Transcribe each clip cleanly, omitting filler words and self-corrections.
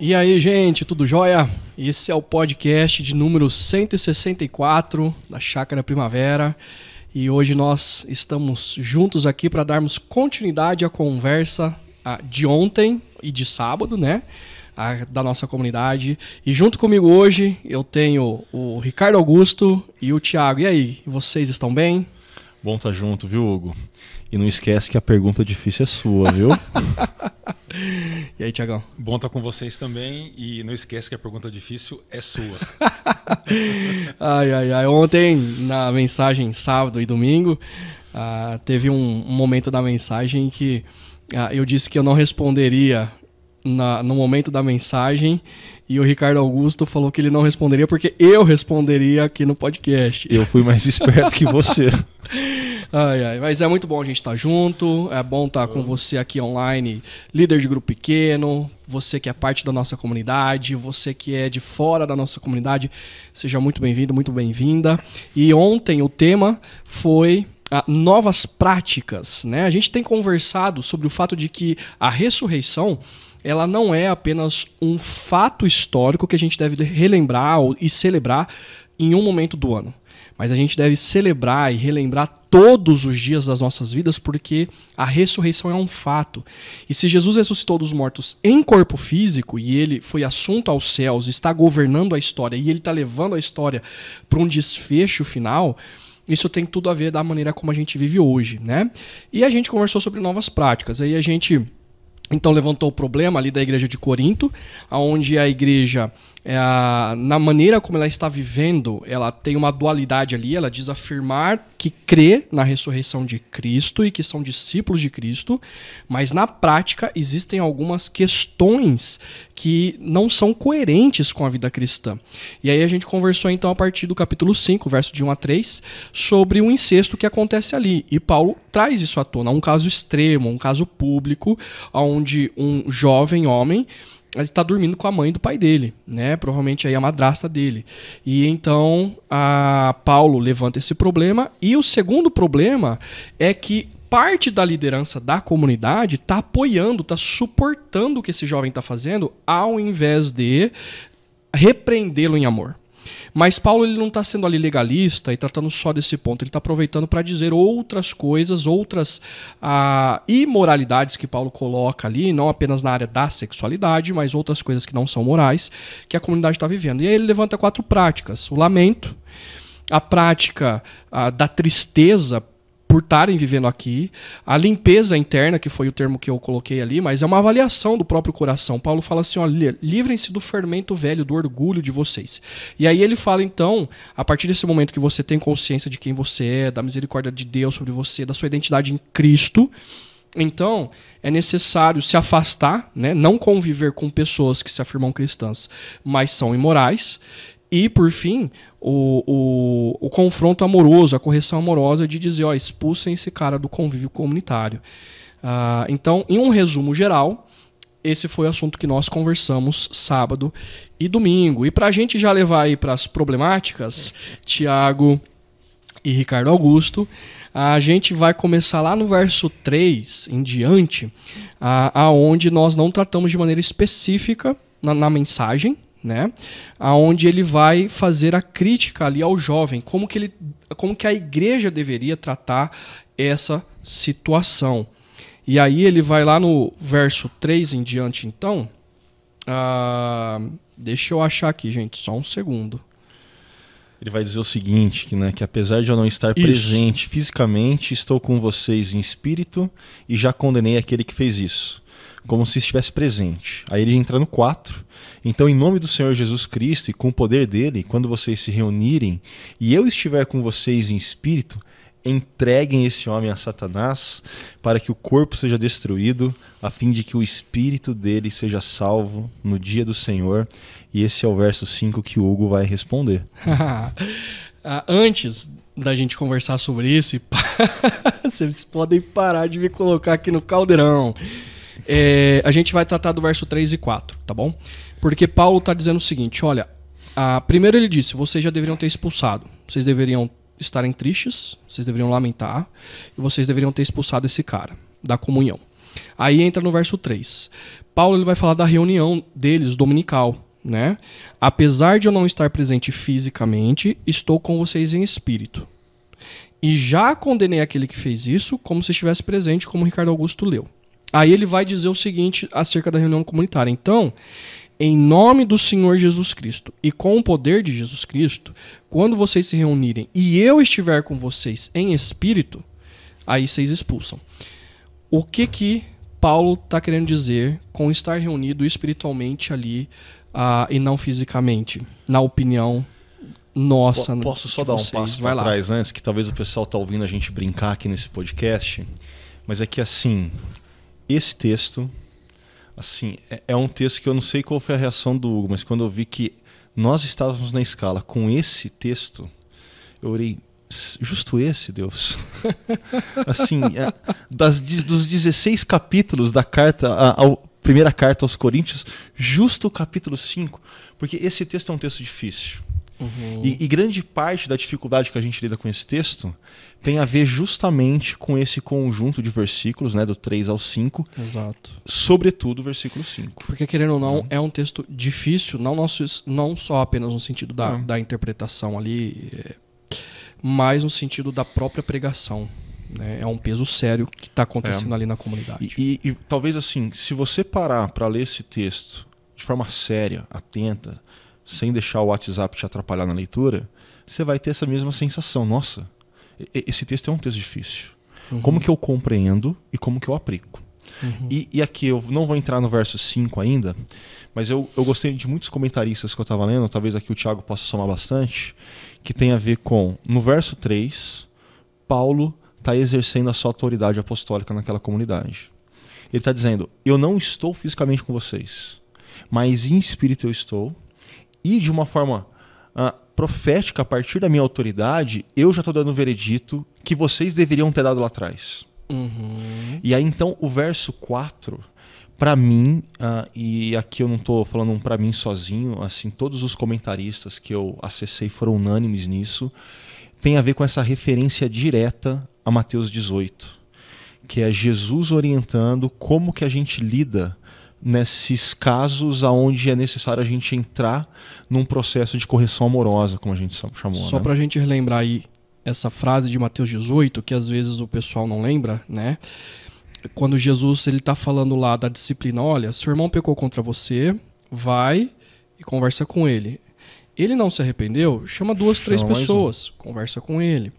E aí, gente, tudo jóia? Esse é o podcast de número 164 da Chácara Primavera e hoje nós estamos juntos aqui para darmos continuidade à conversa de ontem e de sábado, né? Da nossa comunidade. E junto comigo hoje eu tenho o Ricardo Augusto e o Thiago. E aí, vocês estão bem? Bom tá junto, viu, Hugo? E não esquece que a pergunta difícil é sua, viu? E aí, Thiagão? Bom estar com vocês também e não esquece que a pergunta difícil é sua. Ai. Ontem, na mensagem sábado e domingo, teve um momento da mensagem que eu disse que eu não responderia no momento da mensagem e o Ricardo Augusto falou que ele não responderia porque eu responderia aqui no podcast. Eu fui mais esperto que você. Mas é muito bom a gente estar junto, é bom estar com você aqui online, líder de grupo pequeno, você que é parte da nossa comunidade, você que é de fora da nossa comunidade, seja muito bem-vindo, muito bem-vinda. E ontem o tema foi novas práticas, né? A gente tem conversado sobre o fato de que a ressurreição, ela não é apenas um fato histórico que a gente deve relembrar e celebrar em um momento do ano. Mas a gente deve celebrar e relembrar todos os dias das nossas vidas, porque a ressurreição é um fato. E se Jesus ressuscitou dos mortos em corpo físico, e ele foi assunto aos céus, está governando a história, e ele está levando a história para um desfecho final, isso tem tudo a ver da maneira como a gente vive hoje, né? E a gente conversou sobre novas práticas. Aí a gente então levantou o problema ali da igreja de Corinto, onde a igreja, na maneira como ela está vivendo, ela tem uma dualidade ali. Ela diz afirmar que crê na ressurreição de Cristo e que são discípulos de Cristo, mas na prática existem algumas questões que não são coerentes com a vida cristã. E aí a gente conversou então a partir do capítulo 5, verso de 1 a 3, sobre o incesto que acontece ali. E Paulo traz isso à tona, um caso extremo, um caso público, onde um jovem homem está dormindo com a mãe do pai dele, né? Provavelmente aí a madrasta dele. E então Paulo levanta esse problema. E o segundo problema é que parte da liderança da comunidade está apoiando, está suportando o que esse jovem está fazendo, ao invés de repreendê-lo em amor. Mas Paulo ele não está sendo ali legalista e tratando só desse ponto. Ele está aproveitando para dizer outras coisas, outras imoralidades que Paulo coloca ali, não apenas na área da sexualidade, mas outras coisas que não são morais, que a comunidade está vivendo. E aí ele levanta 4 práticas. O lamento, a prática da tristeza por estarem vivendo aqui, a limpeza interna, que foi o termo que eu coloquei ali, mas é uma avaliação do próprio coração. Paulo fala assim, olha, livrem-se do fermento velho, do orgulho de vocês. E aí ele fala então, a partir desse momento que você tem consciência de quem você é, da misericórdia de Deus sobre você, da sua identidade em Cristo, então é necessário se afastar, né? Não conviver com pessoas que se afirmam cristãs, mas são imorais. E, por fim, o confronto amoroso, a correção amorosa de dizer, expulsem esse cara do convívio comunitário. Então, em um resumo geral, esse foi o assunto que nós conversamos sábado e domingo. E para a gente já levar aí para as problemáticas, Thiago e Ricardo Augusto, a gente vai começar lá no verso 3 em diante, aonde nós não tratamos de maneira específica na mensagem, né? Aonde ele vai fazer a crítica ali ao jovem, como que a igreja deveria tratar essa situação. E aí ele vai lá no verso 3 em diante, então. Deixa eu achar aqui, gente, só um segundo. Ele vai dizer o seguinte, que apesar de eu não estar presente fisicamente, estou com vocês em espírito e já condenei aquele que fez isso, como se estivesse presente. Aí ele entra no 4. Então, em nome do Senhor Jesus Cristo e com o poder dele, quando vocês se reunirem e eu estiver com vocês em espírito, entreguem esse homem a Satanás para que o corpo seja destruído, a fim de que o espírito dele seja salvo no dia do Senhor. E esse é o verso 5 que o Hugo vai responder. Antes da gente conversar sobre isso, vocês podem parar de me colocar aqui no caldeirão. A gente vai tratar do verso 3 e 4, tá bom? Porque Paulo está dizendo o seguinte, olha, primeiro ele disse, vocês já deveriam ter expulsado, vocês deveriam estarem tristes, vocês deveriam lamentar, e vocês deveriam ter expulsado esse cara da comunhão. Aí entra no verso 3. Paulo ele vai falar da reunião deles, dominical, né? Apesar de eu não estar presente fisicamente, estou com vocês em espírito. E já condenei aquele que fez isso como se estivesse presente, como o Ricardo Augusto leu. Aí ele vai dizer o seguinte acerca da reunião comunitária. Então, em nome do Senhor Jesus Cristo e com o poder de Jesus Cristo, quando vocês se reunirem e eu estiver com vocês em espírito, aí vocês expulsam. O que Paulo está querendo dizer com estar reunido espiritualmente ali e não fisicamente, na opinião nossa? Posso só dar um passo para trás antes, que talvez o pessoal está ouvindo a gente brincar aqui nesse podcast, mas é que assim, esse texto assim, é um texto que eu não sei qual foi a reação do Hugo, mas quando eu vi que nós estávamos na escala com esse texto, eu orei, justo esse, Deus? Assim, dos 16 capítulos da primeira carta aos Coríntios, justo o capítulo 5, porque esse texto é um texto difícil. Uhum. E grande parte da dificuldade que a gente lida com esse texto tem a ver justamente com esse conjunto de versículos, né, do 3 ao 5. Exato. Sobretudo o versículo 5. Porque, querendo ou não, é um texto difícil, não só apenas no sentido da interpretação ali, mas no sentido da própria pregação. Né? É um peso sério que está acontecendo ali na comunidade. E talvez assim, se você parar para ler esse texto de forma séria, atenta, sem deixar o WhatsApp te atrapalhar na leitura, você vai ter essa mesma sensação. Nossa, esse texto é um texto difícil. Uhum. Como que eu compreendo e como que eu aplico? Uhum. E aqui eu não vou entrar no verso 5 ainda, mas eu gostei de muitos comentaristas que eu estava lendo, talvez aqui o Thiago possa somar bastante, que tem a ver com, no verso 3, Paulo está exercendo a sua autoridade apostólica naquela comunidade. Ele está dizendo, eu não estou fisicamente com vocês, mas em espírito eu estou, e de uma forma profética, a partir da minha autoridade, eu já estou dando o veredito que vocês deveriam ter dado lá atrás. Uhum. E aí então o verso 4, para mim, e aqui eu não estou falando um para mim sozinho, assim, todos os comentaristas que eu acessei foram unânimes nisso, tem a ver com essa referência direta a Mateus 18, que é Jesus orientando como que a gente lida nesses casos onde é necessário a gente entrar num processo de correção amorosa, como a gente chamou. Só para a gente relembrar aí essa frase de Mateus 18, que às vezes o pessoal não lembra, né? Quando Jesus ele está falando lá da disciplina, olha, seu irmão pecou contra você, vai e conversa com ele. Ele não se arrependeu, chama 2, 3 pessoas, conversa com ele.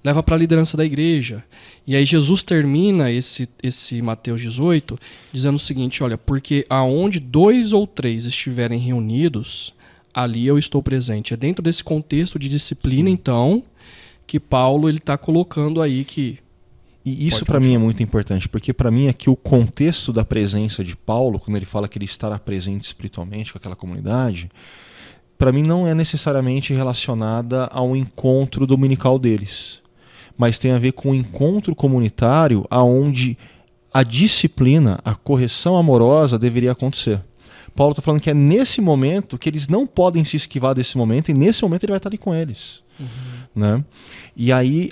Leva para a liderança da igreja. E aí Jesus termina esse Mateus 18 dizendo o seguinte, olha, porque aonde 2 ou 3 estiverem reunidos, ali eu estou presente. É dentro desse contexto de disciplina, então, que Paulo ele está colocando aí que... E isso para mim é muito importante, porque para mim aqui o contexto da presença de Paulo, quando ele fala que ele estará presente espiritualmente com aquela comunidade, para mim não é necessariamente relacionada ao encontro dominical deles, mas tem a ver com o encontro comunitário aonde a disciplina, a correção amorosa deveria acontecer. Paulo está falando que é nesse momento que eles não podem se esquivar desse momento, e nesse momento ele vai estar ali com eles. Uhum. Né? E aí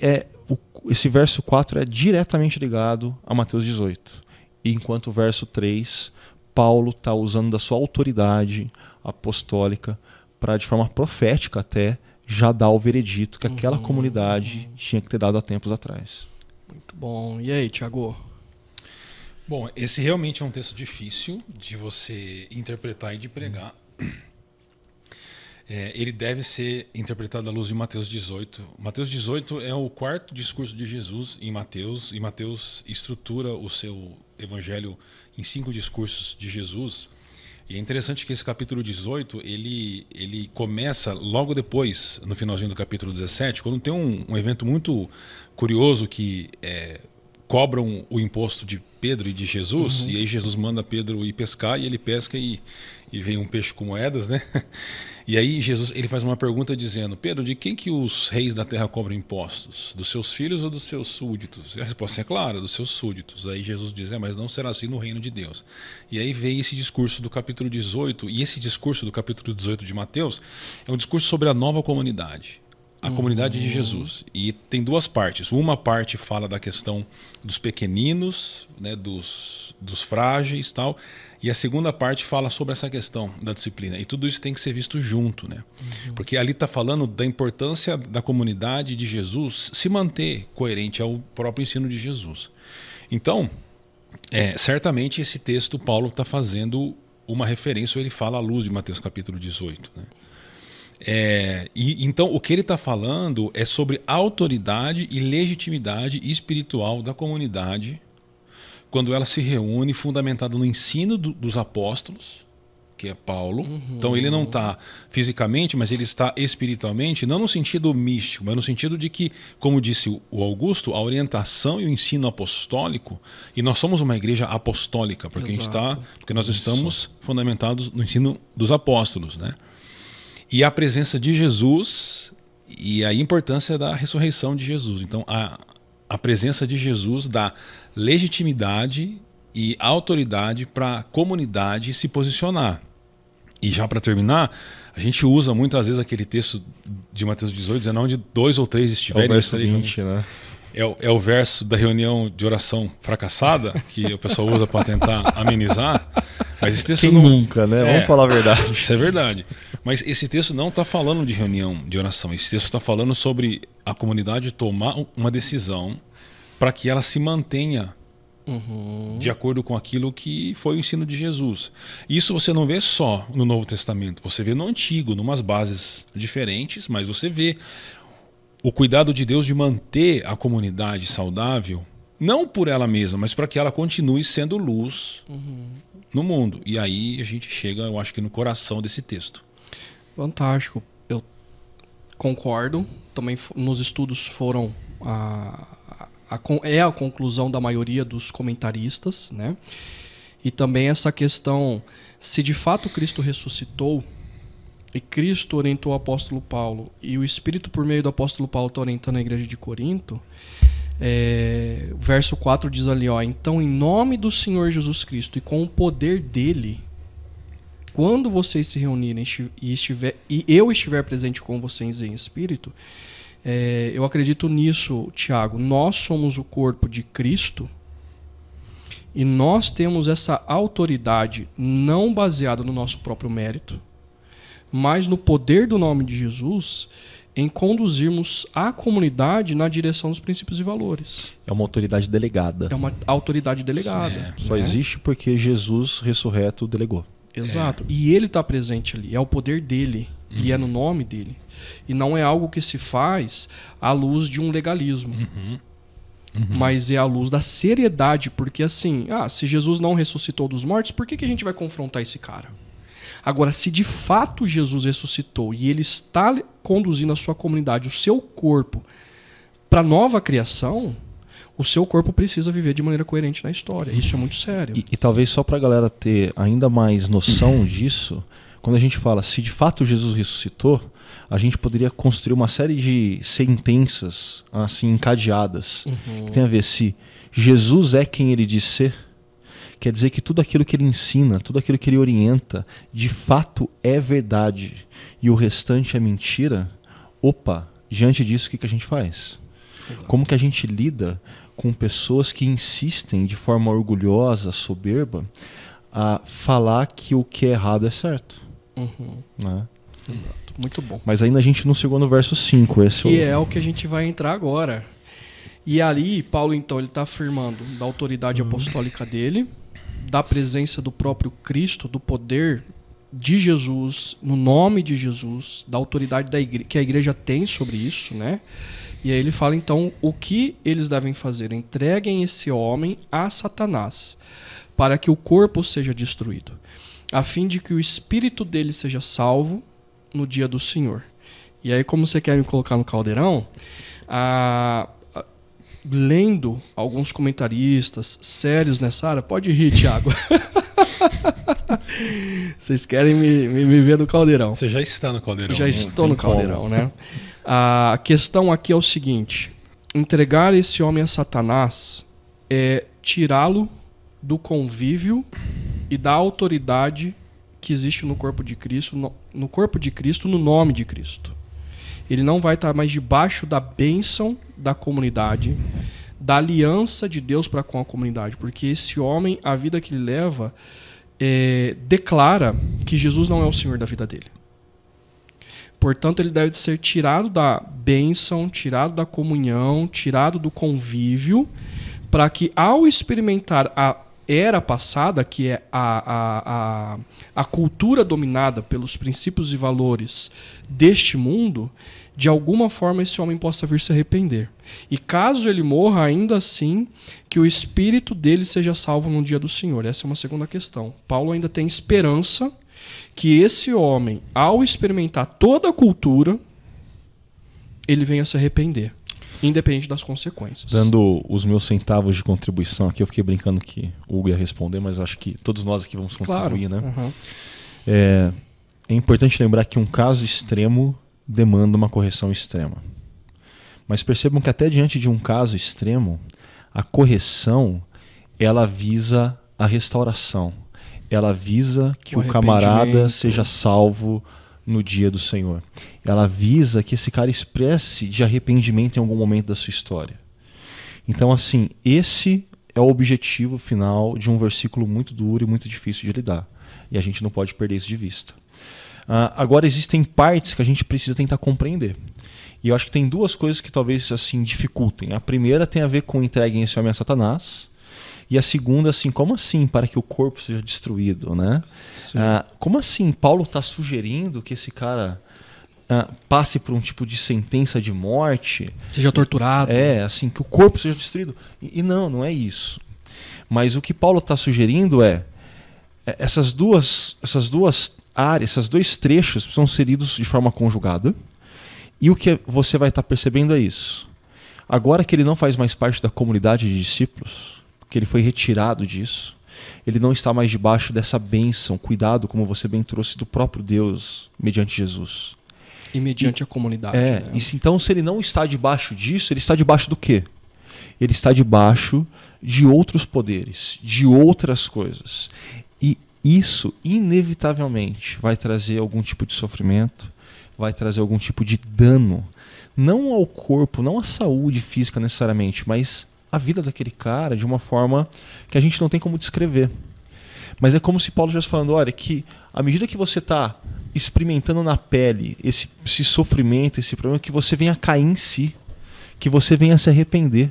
esse verso 4 é diretamente ligado a Mateus 18. E enquanto o verso 3, Paulo está usando da sua autoridade apostólica para, de forma profética até, já dar o veredito que aquela comunidade tinha que ter dado há tempos atrás. Muito bom. E aí, Thiago? Bom, esse realmente é um texto difícil de você interpretar e de pregar. Ele deve ser interpretado à luz de Mateus 18. Mateus 18 é o 4º discurso de Jesus em Mateus, e Mateus estrutura o seu evangelho em 5 discursos de Jesus. E é interessante que esse capítulo 18, ele começa logo depois, no finalzinho do capítulo 17, quando tem um evento muito curioso que cobram o imposto de Pedro e de Jesus, e aí Jesus manda Pedro ir pescar, e ele pesca e vem um peixe com moedas, né? E aí Jesus ele faz uma pergunta dizendo, Pedro, de quem que os reis da terra cobram impostos? Dos seus filhos ou dos seus súditos? E a resposta é clara, dos seus súditos. Aí Jesus diz, mas não será assim no reino de Deus. E aí vem esse discurso do capítulo 18, e esse discurso do capítulo 18 de Mateus é um discurso sobre a nova comunidade. a comunidade de Jesus. E tem duas partes. Uma parte fala da questão dos pequeninos, né, dos frágeis e tal. E a segunda parte fala sobre essa questão da disciplina. E tudo isso tem que ser visto junto, né? Porque ali está falando da importância da comunidade de Jesus se manter coerente ao próprio ensino de Jesus. Então, certamente esse texto Paulo está fazendo uma referência, ou ele fala à luz de Mateus capítulo 18, né? Então o que ele está falando é sobre autoridade e legitimidade espiritual da comunidade quando ela se reúne fundamentada no ensino dos apóstolos, que é Paulo. Então ele não está fisicamente, mas ele está espiritualmente, não no sentido místico, mas no sentido de que, como disse o Augusto, a orientação e o ensino apostólico, e nós somos uma igreja apostólica, porque porque nós estamos fundamentados no ensino dos apóstolos, né? E a presença de Jesus e a importância da ressurreição de Jesus. Então, a presença de Jesus dá legitimidade e autoridade para a comunidade se posicionar. E já para terminar, a gente usa muitas vezes aquele texto de Mateus 18, dizendo onde 2 ou 3 estiverem. É o verso 20, né? É o verso da reunião de oração fracassada, que o pessoal usa para tentar amenizar. Mas esse texto nunca, né? Vamos falar a verdade. Isso é verdade. Mas esse texto não está falando de reunião de oração. Esse texto está falando sobre a comunidade tomar uma decisão para que ela se mantenha de acordo com aquilo que foi o ensino de Jesus. Isso você não vê só no Novo Testamento. Você vê no Antigo, numas bases diferentes, mas você vê o cuidado de Deus de manter a comunidade saudável, não por ela mesma, mas para que ela continue sendo luz no mundo. E aí a gente chega, eu acho que no coração desse texto. Fantástico. Eu concordo. Também nos estudos foram a conclusão da maioria dos comentaristas, né? E também essa questão, se de fato Cristo ressuscitou, e Cristo orientou o apóstolo Paulo, e o Espírito por meio do apóstolo Paulo está orientando a igreja de Corinto, o verso 4 diz ali, então em nome do Senhor Jesus Cristo e com o poder dele, quando vocês se reunirem e eu estiver presente com vocês em espírito, eu acredito nisso, Tiago, nós somos o corpo de Cristo e nós temos essa autoridade não baseada no nosso próprio mérito, mas no poder do nome de Jesus em conduzirmos a comunidade na direção dos princípios e valores. É uma autoridade delegada. É uma autoridade delegada. Só existe porque Jesus ressurreto delegou. Exato. E ele está presente ali. É o poder dele. E é no nome dele. E não é algo que se faz à luz de um legalismo. Mas é à luz da seriedade. Porque assim, se Jesus não ressuscitou dos mortos, por que a gente vai confrontar esse cara? Agora, se de fato Jesus ressuscitou e ele está conduzindo a sua comunidade, o seu corpo, para nova criação, o seu corpo precisa viver de maneira coerente na história. Isso é muito sério. E talvez só para a galera ter ainda mais noção disso, quando a gente fala se de fato Jesus ressuscitou, a gente poderia construir uma série de sentenças assim encadeadas que tem a ver se Jesus é quem ele diz ser. Quer dizer que tudo aquilo que ele ensina, tudo aquilo que ele orienta, de fato é verdade e o restante é mentira. Opa, diante disso, o que a gente faz? Como que a gente lida com pessoas que insistem de forma orgulhosa, soberba, a falar que o que é errado é certo? Né? Exato. Muito bom. Mas ainda a gente não chegou no verso 5. Que é o que a gente vai entrar agora. E ali, Paulo, então, ele está afirmando da autoridade apostólica dele, da presença do próprio Cristo, do poder de Jesus, no nome de Jesus, da autoridade que a igreja tem sobre isso, né? E aí ele fala, então, o que eles devem fazer? Entreguem esse homem a Satanás, para que o corpo seja destruído, a fim de que o espírito dele seja salvo no dia do Senhor. E aí, como você quer me colocar no caldeirão, lendo alguns comentaristas sérios nessa área, pode rir, Thiago. Vocês querem me ver no caldeirão. Você já está no caldeirão. Já estou no caldeirão, né? A questão aqui é o seguinte: entregar esse homem a Satanás é tirá-lo do convívio e da autoridade que existe no corpo de Cristo, no corpo de Cristo, no nome de Cristo. Ele não vai estar mais debaixo da bênção da comunidade, da aliança de Deus para com a comunidade, porque esse homem, a vida que ele leva, declara que Jesus não é o Senhor da vida dele. Portanto, ele deve ser tirado da bênção, tirado da comunhão, tirado do convívio, para que ao experimentar a era passada, que é a cultura dominada pelos princípios e valores deste mundo, de alguma forma esse homem possa vir se arrepender. E caso ele morra, ainda assim, que o espírito dele seja salvo no dia do Senhor. Essa é uma segunda questão. Paulo ainda tem esperança que esse homem, ao experimentar toda a cultura, ele venha se arrepender, independente das consequências. Dando os meus centavos de contribuição aqui, eu fiquei brincando que o Hugo ia responder, mas acho que todos nós aqui vamos contribuir, claro, né? Uhum. É importante lembrar que um caso extremo demanda uma correção extrema. Mas percebam que até diante de um caso extremo, a correção, ela visa a restauração. Ela visa que o camarada seja salvo no dia do Senhor. Ela visa que esse cara expresse de arrependimento em algum momento da sua história. Então, assim, esse é o objetivo final de um versículo muito duro e muito difícil de lidar. E a gente não pode perder isso de vista. Agora, existem partes que a gente precisa tentar compreender. E eu acho que tem duas coisas que talvez assim dificultem. A primeira tem a ver com entreguem esse homem a Satanás. E a segunda, assim, como assim para que o corpo seja destruído, né? Como assim Paulo está sugerindo que esse cara passe por um tipo de sentença de morte? Seja torturado. Assim, que o corpo seja destruído. E não é isso. Mas o que Paulo está sugerindo essas duas áreas, esses dois trechos precisam ser lidos de forma conjugada. E o que você vai estar percebendo é isso. Agora que ele não faz mais parte da comunidade de discípulos, que ele foi retirado disso, ele não está mais debaixo dessa bênção, cuidado, como você bem trouxe, do próprio Deus, mediante Jesus. E mediante a comunidade. Né? Então, se ele não está debaixo disso, ele está debaixo do quê? Ele está debaixo de outros poderes, de outras coisas. E isso, inevitavelmente, vai trazer algum tipo de sofrimento, vai trazer algum tipo de dano, não ao corpo, não à saúde física necessariamente, mas a vida daquele cara de uma forma que a gente não tem como descrever. Mas é como se Paulo estivesse falando, olha, que à medida que você está experimentando na pele esse sofrimento, esse problema, que você venha cair em si, que você venha se arrepender,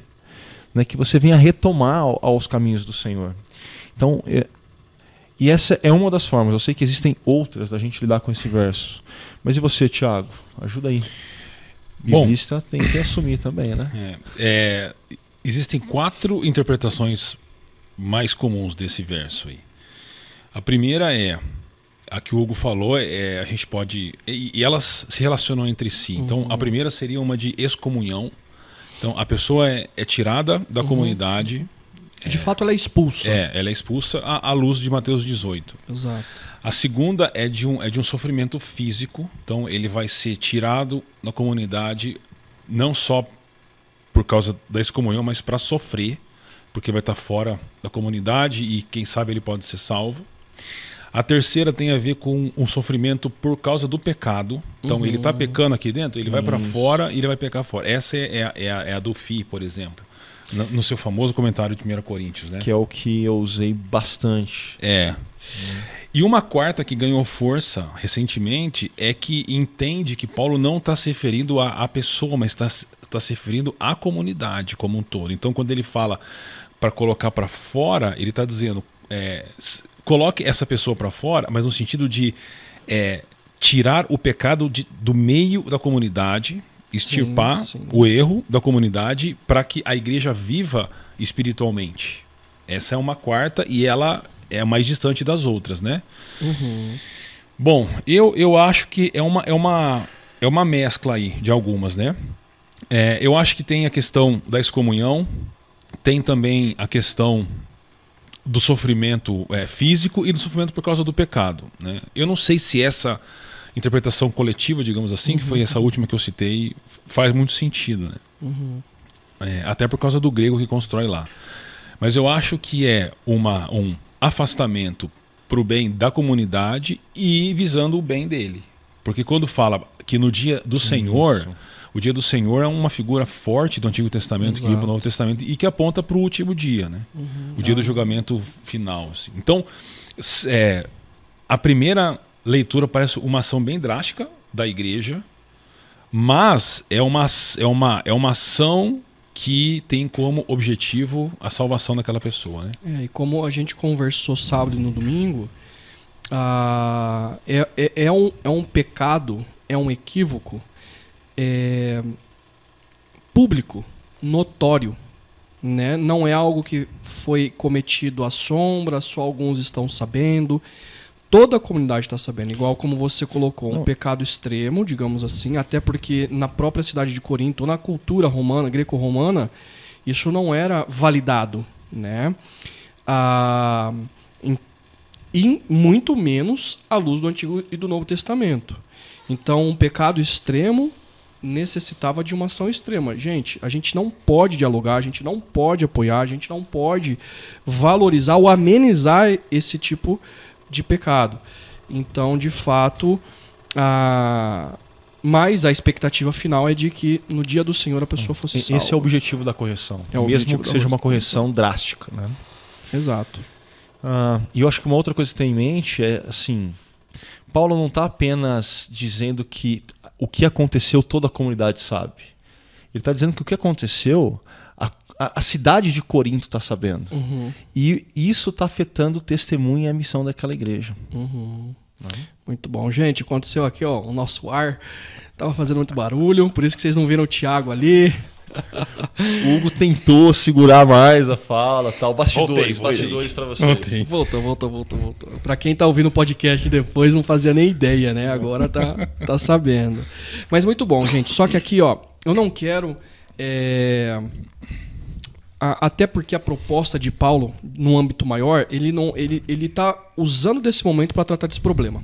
né, que você venha retomar aos caminhos do Senhor. Então, e essa é uma das formas. Eu sei que existem outras da gente lidar com esse verso. Mas e você, Thiago? Ajuda aí. Biblista tem que assumir também, né? Existem 4 interpretações mais comuns desse verso aí. A primeira é a que o Hugo falou, a gente pode... E elas se relacionam entre si. Então, a primeira seria uma de excomunhão. Então, a pessoa é tirada da comunidade. De fato, ela é expulsa. Ela é expulsa à luz de Mateus 18. Exato. A segunda é de um sofrimento físico. Então, ele vai ser tirado da comunidade não só por causa da excomunhão, mas para sofrer, porque vai estar fora da comunidade e quem sabe ele pode ser salvo. A terceira tem a ver com um sofrimento por causa do pecado. Então ele está pecando aqui dentro, ele vai para fora e ele vai pecar fora. Essa é a do FI, por exemplo, no seu famoso comentário de 1 Coríntios, né? Que é o que eu usei bastante. E uma quarta que ganhou força recentemente é que entende que Paulo não está se referindo à pessoa, mas está se referindo à comunidade como um todo. Então, quando ele fala para colocar para fora, ele está dizendo, coloque essa pessoa para fora, mas no sentido de tirar o pecado do meio da comunidade, extirpar o erro da comunidade para que a igreja viva espiritualmente. Essa é uma quarta e ela é a mais distante das outras, né? Bom, eu acho que é uma mescla aí de algumas, né? Eu acho que tem a questão da excomunhão, tem também a questão do sofrimento físico e do sofrimento por causa do pecado, né? Eu não sei se essa interpretação coletiva, digamos assim, que foi essa última que eu citei, faz muito sentido, né? Até por causa do grego que constrói lá. Mas eu acho que é um afastamento para o bem da comunidade e visando o bem dele. Porque quando fala que no dia do Senhor, o dia do Senhor é uma figura forte do Antigo Testamento, que vem para o Novo Testamento e que aponta para o último dia, né? O dia do julgamento final. Assim. Então, a primeira leitura parece uma ação bem drástica da igreja, mas é uma ação que tem como objetivo a salvação daquela pessoa, né? E como a gente conversou sábado e no domingo, é um pecado, é um equívoco público, notório, né? Não é algo que foi cometido à sombra, só alguns estão sabendo. Toda a comunidade está sabendo, igual como você colocou, um pecado extremo, digamos assim, até porque na própria cidade de Corinto, na cultura romana, greco-romana, isso não era validado, né? E muito menos à luz do Antigo e do Novo Testamento. Então, um pecado extremo necessitava de uma ação extrema. Gente, a gente não pode dialogar, a gente não pode apoiar, a gente não pode valorizar ou amenizar esse tipo de pecado. Então, de fato, mas a expectativa final é de que no dia do Senhor a pessoa fosse salva. Esse é o objetivo da correção. Mesmo que seja uma correção drástica, né? Exato. E eu acho que uma outra coisa que tem em mente é assim, Paulo não está apenas dizendo que o que aconteceu toda a comunidade sabe. Ele está dizendo que o que aconteceu a cidade de Corinto está sabendo. E isso está afetando o testemunho e a missão daquela igreja. Muito bom. Gente, aconteceu aqui, ó, o nosso ar estava fazendo muito barulho, por isso que vocês não viram o Thiago ali. O Hugo tentou segurar mais a fala, tal. Bastidores para vocês. Voltou. Para quem tá ouvindo o podcast depois não fazia nem ideia, né? Agora tá sabendo. Mas muito bom, gente. Só que aqui, ó, eu não quero... Até porque a proposta de Paulo, no âmbito maior, ele tá usando desse momento para tratar desse problema.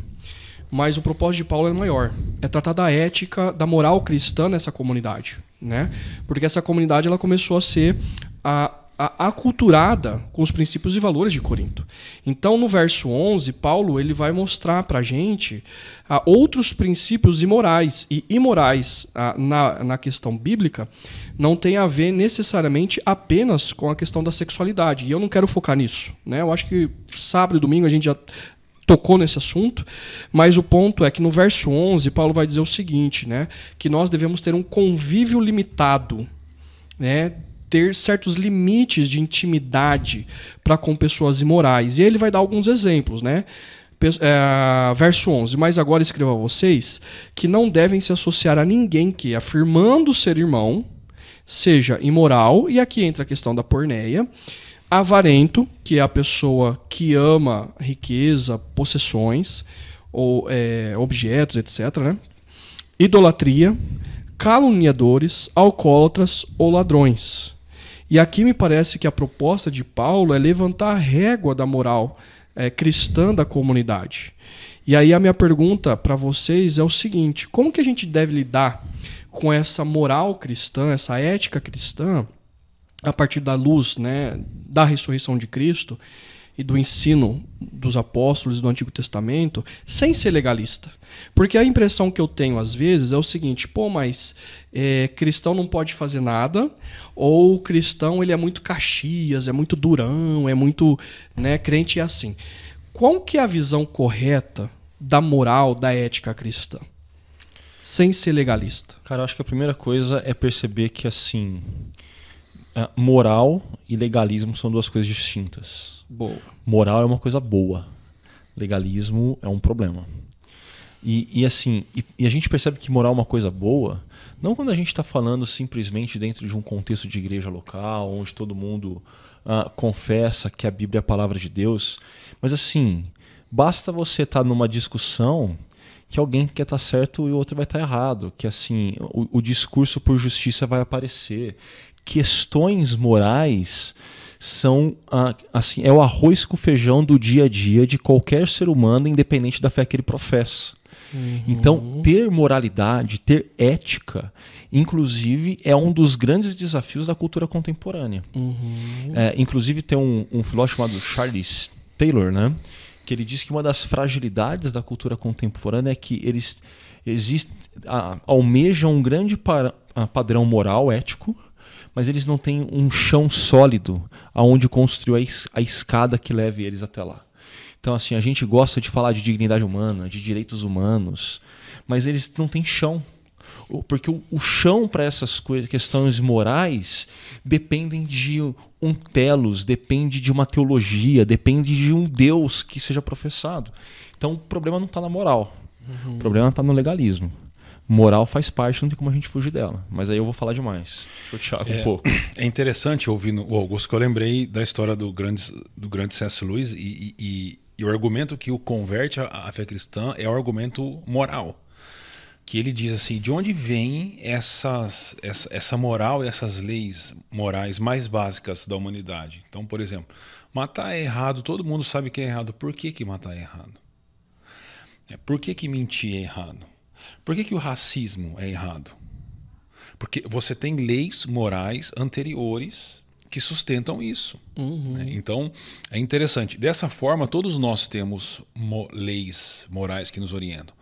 Mas o propósito de Paulo é maior. É tratar da ética, da moral cristã nessa comunidade, né? Porque essa comunidade ela começou a ser aculturada com os princípios e valores de Corinto. Então, no verso 11, Paulo ele vai mostrar para a gente outros princípios imorais. E imorais, na questão bíblica, não tem a ver necessariamente apenas com a questão da sexualidade. E eu não quero focar nisso, né? Eu acho que sábado e domingo a gente já tocou nesse assunto, mas o ponto é que no verso 11, Paulo vai dizer o seguinte, né? Que nós devemos ter um convívio limitado, né? Ter certos limites de intimidade para com pessoas imorais. E ele vai dar alguns exemplos, né? Verso 11, mas agora escrevo a vocês que não devem se associar a ninguém que, afirmando ser irmão, seja imoral, e aqui entra a questão da porneia, avarento, que é a pessoa que ama riqueza, possessões, ou objetos, etc., né? Idolatria, caluniadores, alcoólatras ou ladrões. E aqui me parece que a proposta de Paulo é levantar a régua da moral cristã da comunidade. E aí a minha pergunta para vocês é o seguinte: como que a gente deve lidar com essa moral cristã, essa ética cristã, a partir da luz, né, da ressurreição de Cristo e do ensino dos apóstolos do Antigo Testamento, sem ser legalista? Porque a impressão que eu tenho às vezes é o seguinte: mas cristão não pode fazer nada, ou cristão ele é muito caxias, é muito durão, é muito, né, crente é assim. Qual que é a visão correta da moral, da ética cristã, sem ser legalista? Cara, eu acho que a primeira coisa é perceber que, assim, moral e legalismo são duas coisas distintas. Boa. Moral é uma coisa boa. Legalismo é um problema. E a gente percebe que moral é uma coisa boa, não quando a gente está falando simplesmente dentro de um contexto de igreja local, onde todo mundo confessa que a Bíblia é a palavra de Deus, mas assim, basta você estar numa discussão que alguém quer estar certo e o outro vai estar errado, que assim, o discurso por justiça vai aparecer. Questões morais são assim, é o arroz com feijão do dia a dia de qualquer ser humano, independente da fé que ele professa. Então, ter moralidade, ter ética, inclusive, é um dos grandes desafios da cultura contemporânea. Inclusive, tem um filósofo chamado Charles Taylor, né, que ele diz que uma das fragilidades da cultura contemporânea é que almejam um grande padrão moral, ético, mas eles não têm um chão sólido aonde construir a escada que leve eles até lá. Então, assim, a gente gosta de falar de dignidade humana, de direitos humanos, mas eles não têm chão. Porque o chão para essas questões morais dependem de um telos, depende de uma teologia, depende de um Deus que seja professado. Então o problema não está na moral, o problema está no legalismo. Moral faz parte, não tem como a gente fugir dela. Mas aí eu vou falar demais. Deixa eu Thiago um pouco. É interessante ouvir o Augusto, que eu lembrei da história do grande C.S. Lewis e o argumento que o converte à fé cristã é o argumento moral. Que ele diz assim, de onde vem essa moral e essas leis morais mais básicas da humanidade? Então, por exemplo, matar é errado, todo mundo sabe que é errado. Por que matar é errado? Por que mentir é errado? Por que o racismo é errado? Porque você tem leis morais anteriores que sustentam isso. Né? Então, é interessante. Dessa forma, todos nós temos leis morais que nos orientam.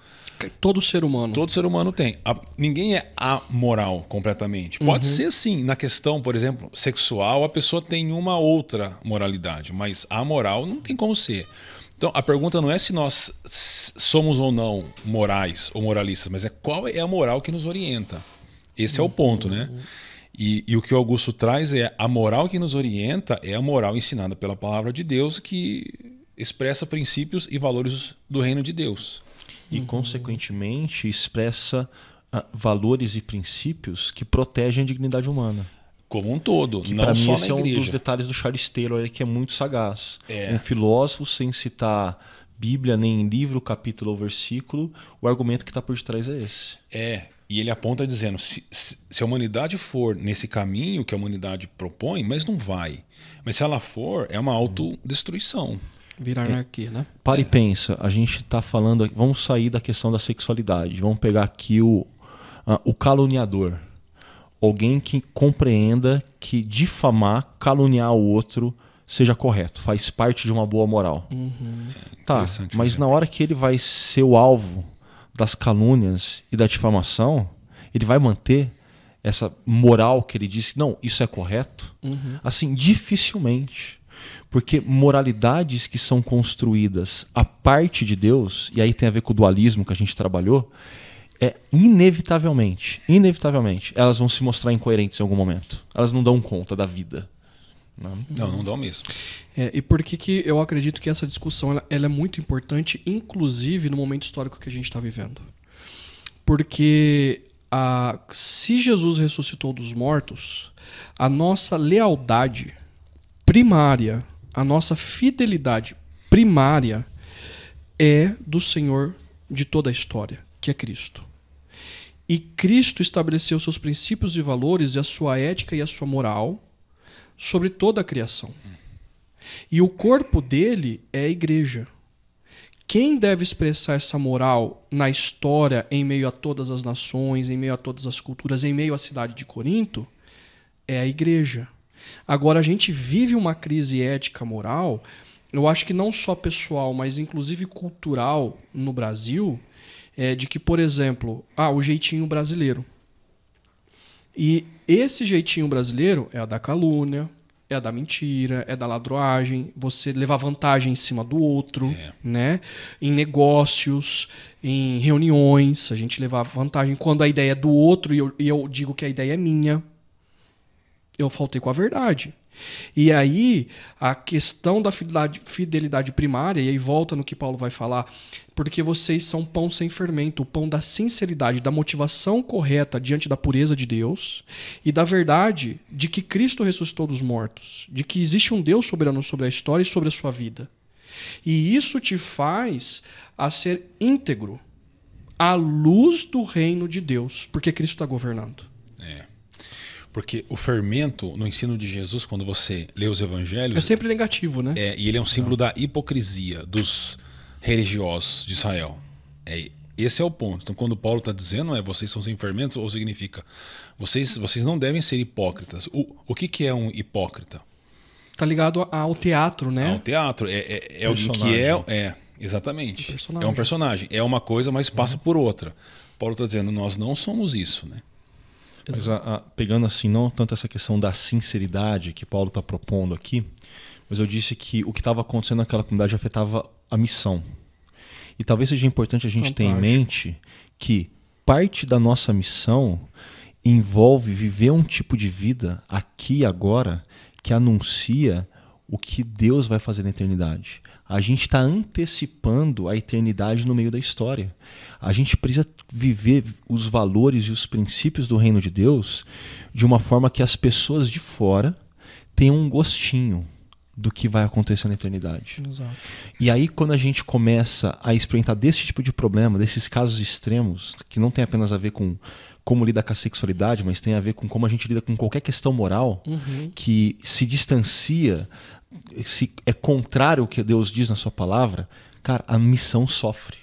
Todo ser humano. Todo ser humano tem. Ninguém é amoral completamente. Pode ser sim, na questão, por exemplo, sexual, a pessoa tem uma outra moralidade, mas amoral não tem como ser. Então, a pergunta não é se nós somos ou não morais ou moralistas, mas é qual é a moral que nos orienta. Esse é o ponto, né? E o que o Augusto traz é a moral que nos orienta é a moral ensinada pela palavra de Deus que expressa princípios e valores do reino de Deus. E, consequentemente, expressa valores e princípios que protegem a dignidade humana. Como um todo, que, não para mim, só esse na igreja. É um dos detalhes do Charles Taylor, que é muito sagaz. Um filósofo, sem citar Bíblia, nem livro, capítulo ou versículo, o argumento que está por detrás é esse. E ele aponta dizendo, se a humanidade for nesse caminho que a humanidade propõe, mas não vai. Mas se ela for, é uma autodestruição. Virar anarquia, né? Para e pensa, a gente está falando, vamos sair da questão da sexualidade, vamos pegar aqui o caluniador. Alguém que compreenda que difamar, caluniar o outro seja correto, faz parte de uma boa moral. Tá, mas na hora que ele vai ser o alvo das calúnias e da difamação, ele vai manter essa moral que ele disse, não, isso é correto? Assim, dificilmente. Porque moralidades que são construídas à parte de Deus, e aí tem a ver com o dualismo que a gente trabalhou, inevitavelmente, elas vão se mostrar incoerentes em algum momento. Elas não dão conta da vida. Não dão mesmo. E por que eu acredito que essa discussão ela é muito importante, inclusive no momento histórico que a gente está vivendo. Porque se Jesus ressuscitou dos mortos, a nossa lealdade primária, a nossa fidelidade primária é do Senhor de toda a história, que é Cristo. E Cristo estabeleceu seus princípios e valores e a sua ética e a sua moral sobre toda a criação. E o corpo dele é a igreja. Quem deve expressar essa moral na história, em meio a todas as nações, em meio a todas as culturas, em meio à cidade de Corinto, é a igreja. Agora, a gente vive uma crise ética moral, eu acho que não só pessoal, mas inclusive cultural no Brasil, de que, por exemplo, o jeitinho brasileiro. E esse jeitinho brasileiro é a da calúnia, é a da mentira, é da ladroagem, você levar vantagem em cima do outro, né? Em negócios, em reuniões, a gente levar vantagem quando a ideia é do outro e eu digo que a ideia é minha. Eu faltei com a verdade. E aí, a questão da fidelidade primária, e aí volta no que Paulo vai falar, porque vocês são pão sem fermento, o pão da sinceridade, da motivação correta diante da pureza de Deus e da verdade de que Cristo ressuscitou dos mortos, de que existe um Deus soberano sobre a história e sobre a sua vida. E isso te faz a ser íntegro à luz do reino de Deus, porque Cristo está governando. Porque o fermento no ensino de Jesus, quando você lê os evangelhos... É sempre negativo, né? E ele é um símbolo da hipocrisia dos religiosos de Israel. Esse é o ponto. Então, quando Paulo está dizendo, vocês são sem fermento, ou significa, vocês não devem ser hipócritas. O que é um hipócrita? Está ligado ao teatro, né? Ao teatro. É alguém que exatamente. É um personagem. É uma coisa, mas passa por outra. Paulo está dizendo, nós não somos isso, né? Mas pegando assim, não tanto essa questão da sinceridade que Paulo está propondo aqui, mas eu disse que o que estava acontecendo naquela comunidade afetava a missão. E talvez seja importante a gente ter em mente que parte da nossa missão envolve viver um tipo de vida aqui e agora que anuncia o que Deus vai fazer na eternidade. A gente está antecipando a eternidade no meio da história. A gente precisa viver os valores e os princípios do reino de Deus de uma forma que as pessoas de fora tenham um gostinho do que vai acontecer na eternidade. Exato. E aí, quando a gente começa a experimentar desse tipo de problema, desses casos extremos, que não tem apenas a ver com como lida com a sexualidade, mas tem a ver com como a gente lida com qualquer questão moral, que se distancia, se é contrário ao que Deus diz na sua palavra, cara, a missão sofre.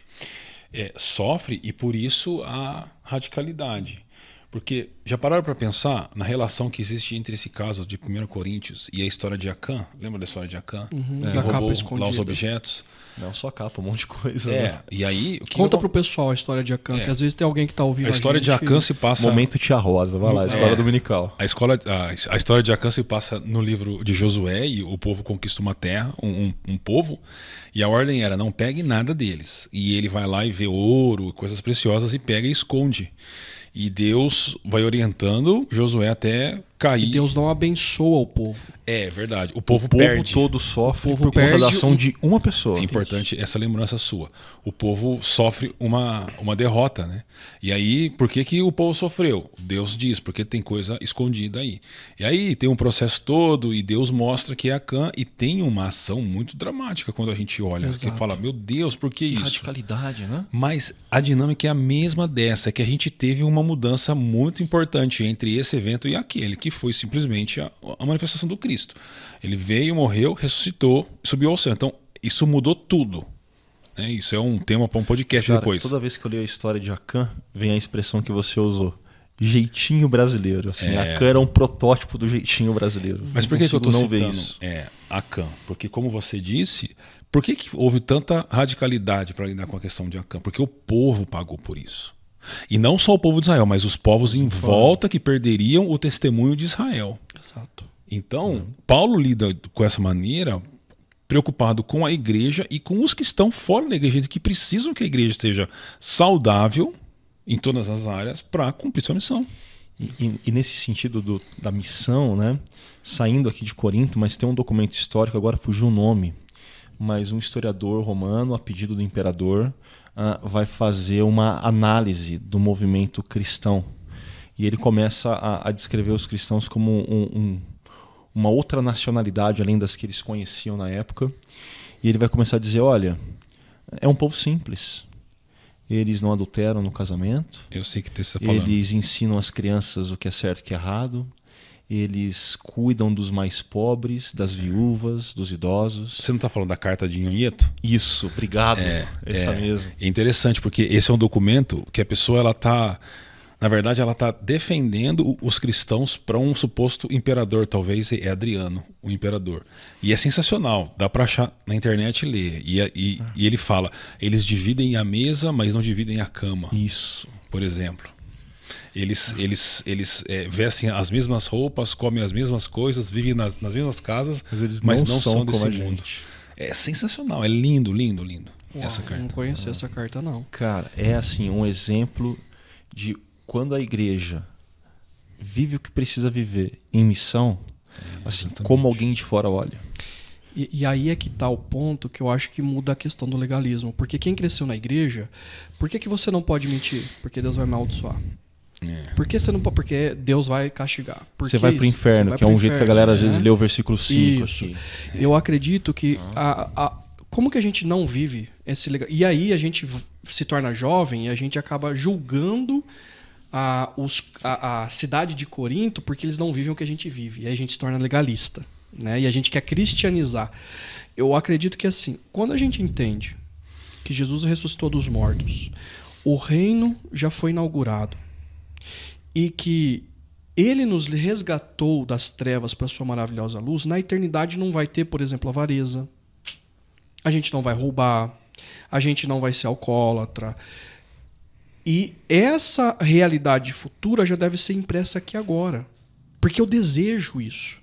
Sofre, e por isso a radicalidade. Porque já pararam para pensar na relação que existe entre esse caso de 1 Coríntios e a história de Acã? Lembra da história de Acã? Que roubou lá os objetos? Não, só capa, um monte de coisa. E aí... Conta pro pessoal a história de Acã, que às vezes tem alguém que tá ouvindo a história de Acã se passa... Momento Tia Rosa, vai lá, escola dominical. A história de Acã se passa no livro de Josué, e o povo conquista uma terra, um povo, e a ordem era, não pegue nada deles. E ele vai lá e vê ouro, coisas preciosas, e pega e esconde. E Deus vai orientando Josué até cair. E Deus não abençoa o povo. É verdade. O povo perde. Todo sofre por conta da ação de uma pessoa. É importante essa lembrança sua. O povo sofre uma derrota, né? E aí, por que o povo sofreu? Deus diz, porque tem coisa escondida aí. E aí tem um processo todo e Deus mostra que é Acã, e tem uma ação muito dramática quando a gente olha. Que fala, meu Deus, por que isso? Radicalidade, né? Mas a dinâmica é a mesma dessa, é que a gente teve uma mudança muito importante entre esse evento e aquele, que foi simplesmente a manifestação do Cristo. Ele veio, morreu, ressuscitou, subiu ao céu. Então, isso mudou tudo. Né? Isso é um tema para um podcast depois. Toda vez que eu leio a história de Acã, vem a expressão que você usou. Jeitinho brasileiro. Assim, Acã era um protótipo do jeitinho brasileiro. Mas por que eu estou citando Acã? Porque, como você disse, por que houve tanta radicalidade para lidar com a questão de Acã? Porque o povo pagou por isso. E não só o povo de Israel, mas os povos em volta que perderiam o testemunho de Israel. Exato. Então, Paulo lida com essa maneira, preocupado com a igreja e com os que estão fora da igreja, que precisam que a igreja seja saudável em todas as áreas para cumprir sua missão. E nesse sentido da missão, né, saindo aqui de Corinto, mas tem um documento histórico, agora fugiu o nome, mas um historiador romano, a pedido do imperador, vai fazer uma análise do movimento cristão. E ele começa a descrever os cristãos como uma outra nacionalidade, além das que eles conheciam na época. E ele vai começar a dizer, olha, é um povo simples. Eles não adulteram no casamento. Eu sei que você está falando. Eles ensinam as crianças o que é certo e o que é errado. Eles cuidam dos mais pobres, das viúvas, dos idosos. Você não está falando da carta de Nhonheto? Isso, obrigado. Essa mesmo. É interessante, porque esse é um documento que a pessoa, na verdade, ela está defendendo os cristãos para um suposto imperador, talvez é Adriano, o imperador. E é sensacional, dá para achar na internet e ler. E ele fala, eles dividem a mesa, mas não dividem a cama. Isso. Por exemplo. Eles vestem as mesmas roupas, comem as mesmas coisas, vivem nas mesmas casas, mas não são desse mundo. É sensacional, é lindo, lindo, lindo. Uau, essa carta. Não conhecia essa carta, não. Cara, é assim, um exemplo de quando a igreja vive o que precisa viver em missão, assim, como alguém de fora olha. E aí é que tá o ponto que eu acho que muda a questão do legalismo. Porque quem cresceu na igreja, por que você não pode mentir? Porque Deus vai amaldiçoar. Por que você não pode? Porque Deus vai castigar. Você vai pro inferno, que é um jeito que a galera às vezes lê o versículo 5. Isso. Aqui. Eu acredito que como que a gente não vive esse legal? E aí a gente se torna jovem e a gente acaba julgando a cidade de Corinto porque eles não vivem o que a gente vive. E aí a gente se torna legalista. Né? E a gente quer cristianizar. Eu acredito que assim, quando a gente entende que Jesus ressuscitou dos mortos, o reino já foi inaugurado e que ele nos resgatou das trevas para sua maravilhosa luz, na eternidade não vai ter, por exemplo, avareza, a gente não vai roubar, a gente não vai ser alcoólatra. E essa realidade futura já deve ser impressa aqui agora. Porque eu desejo isso.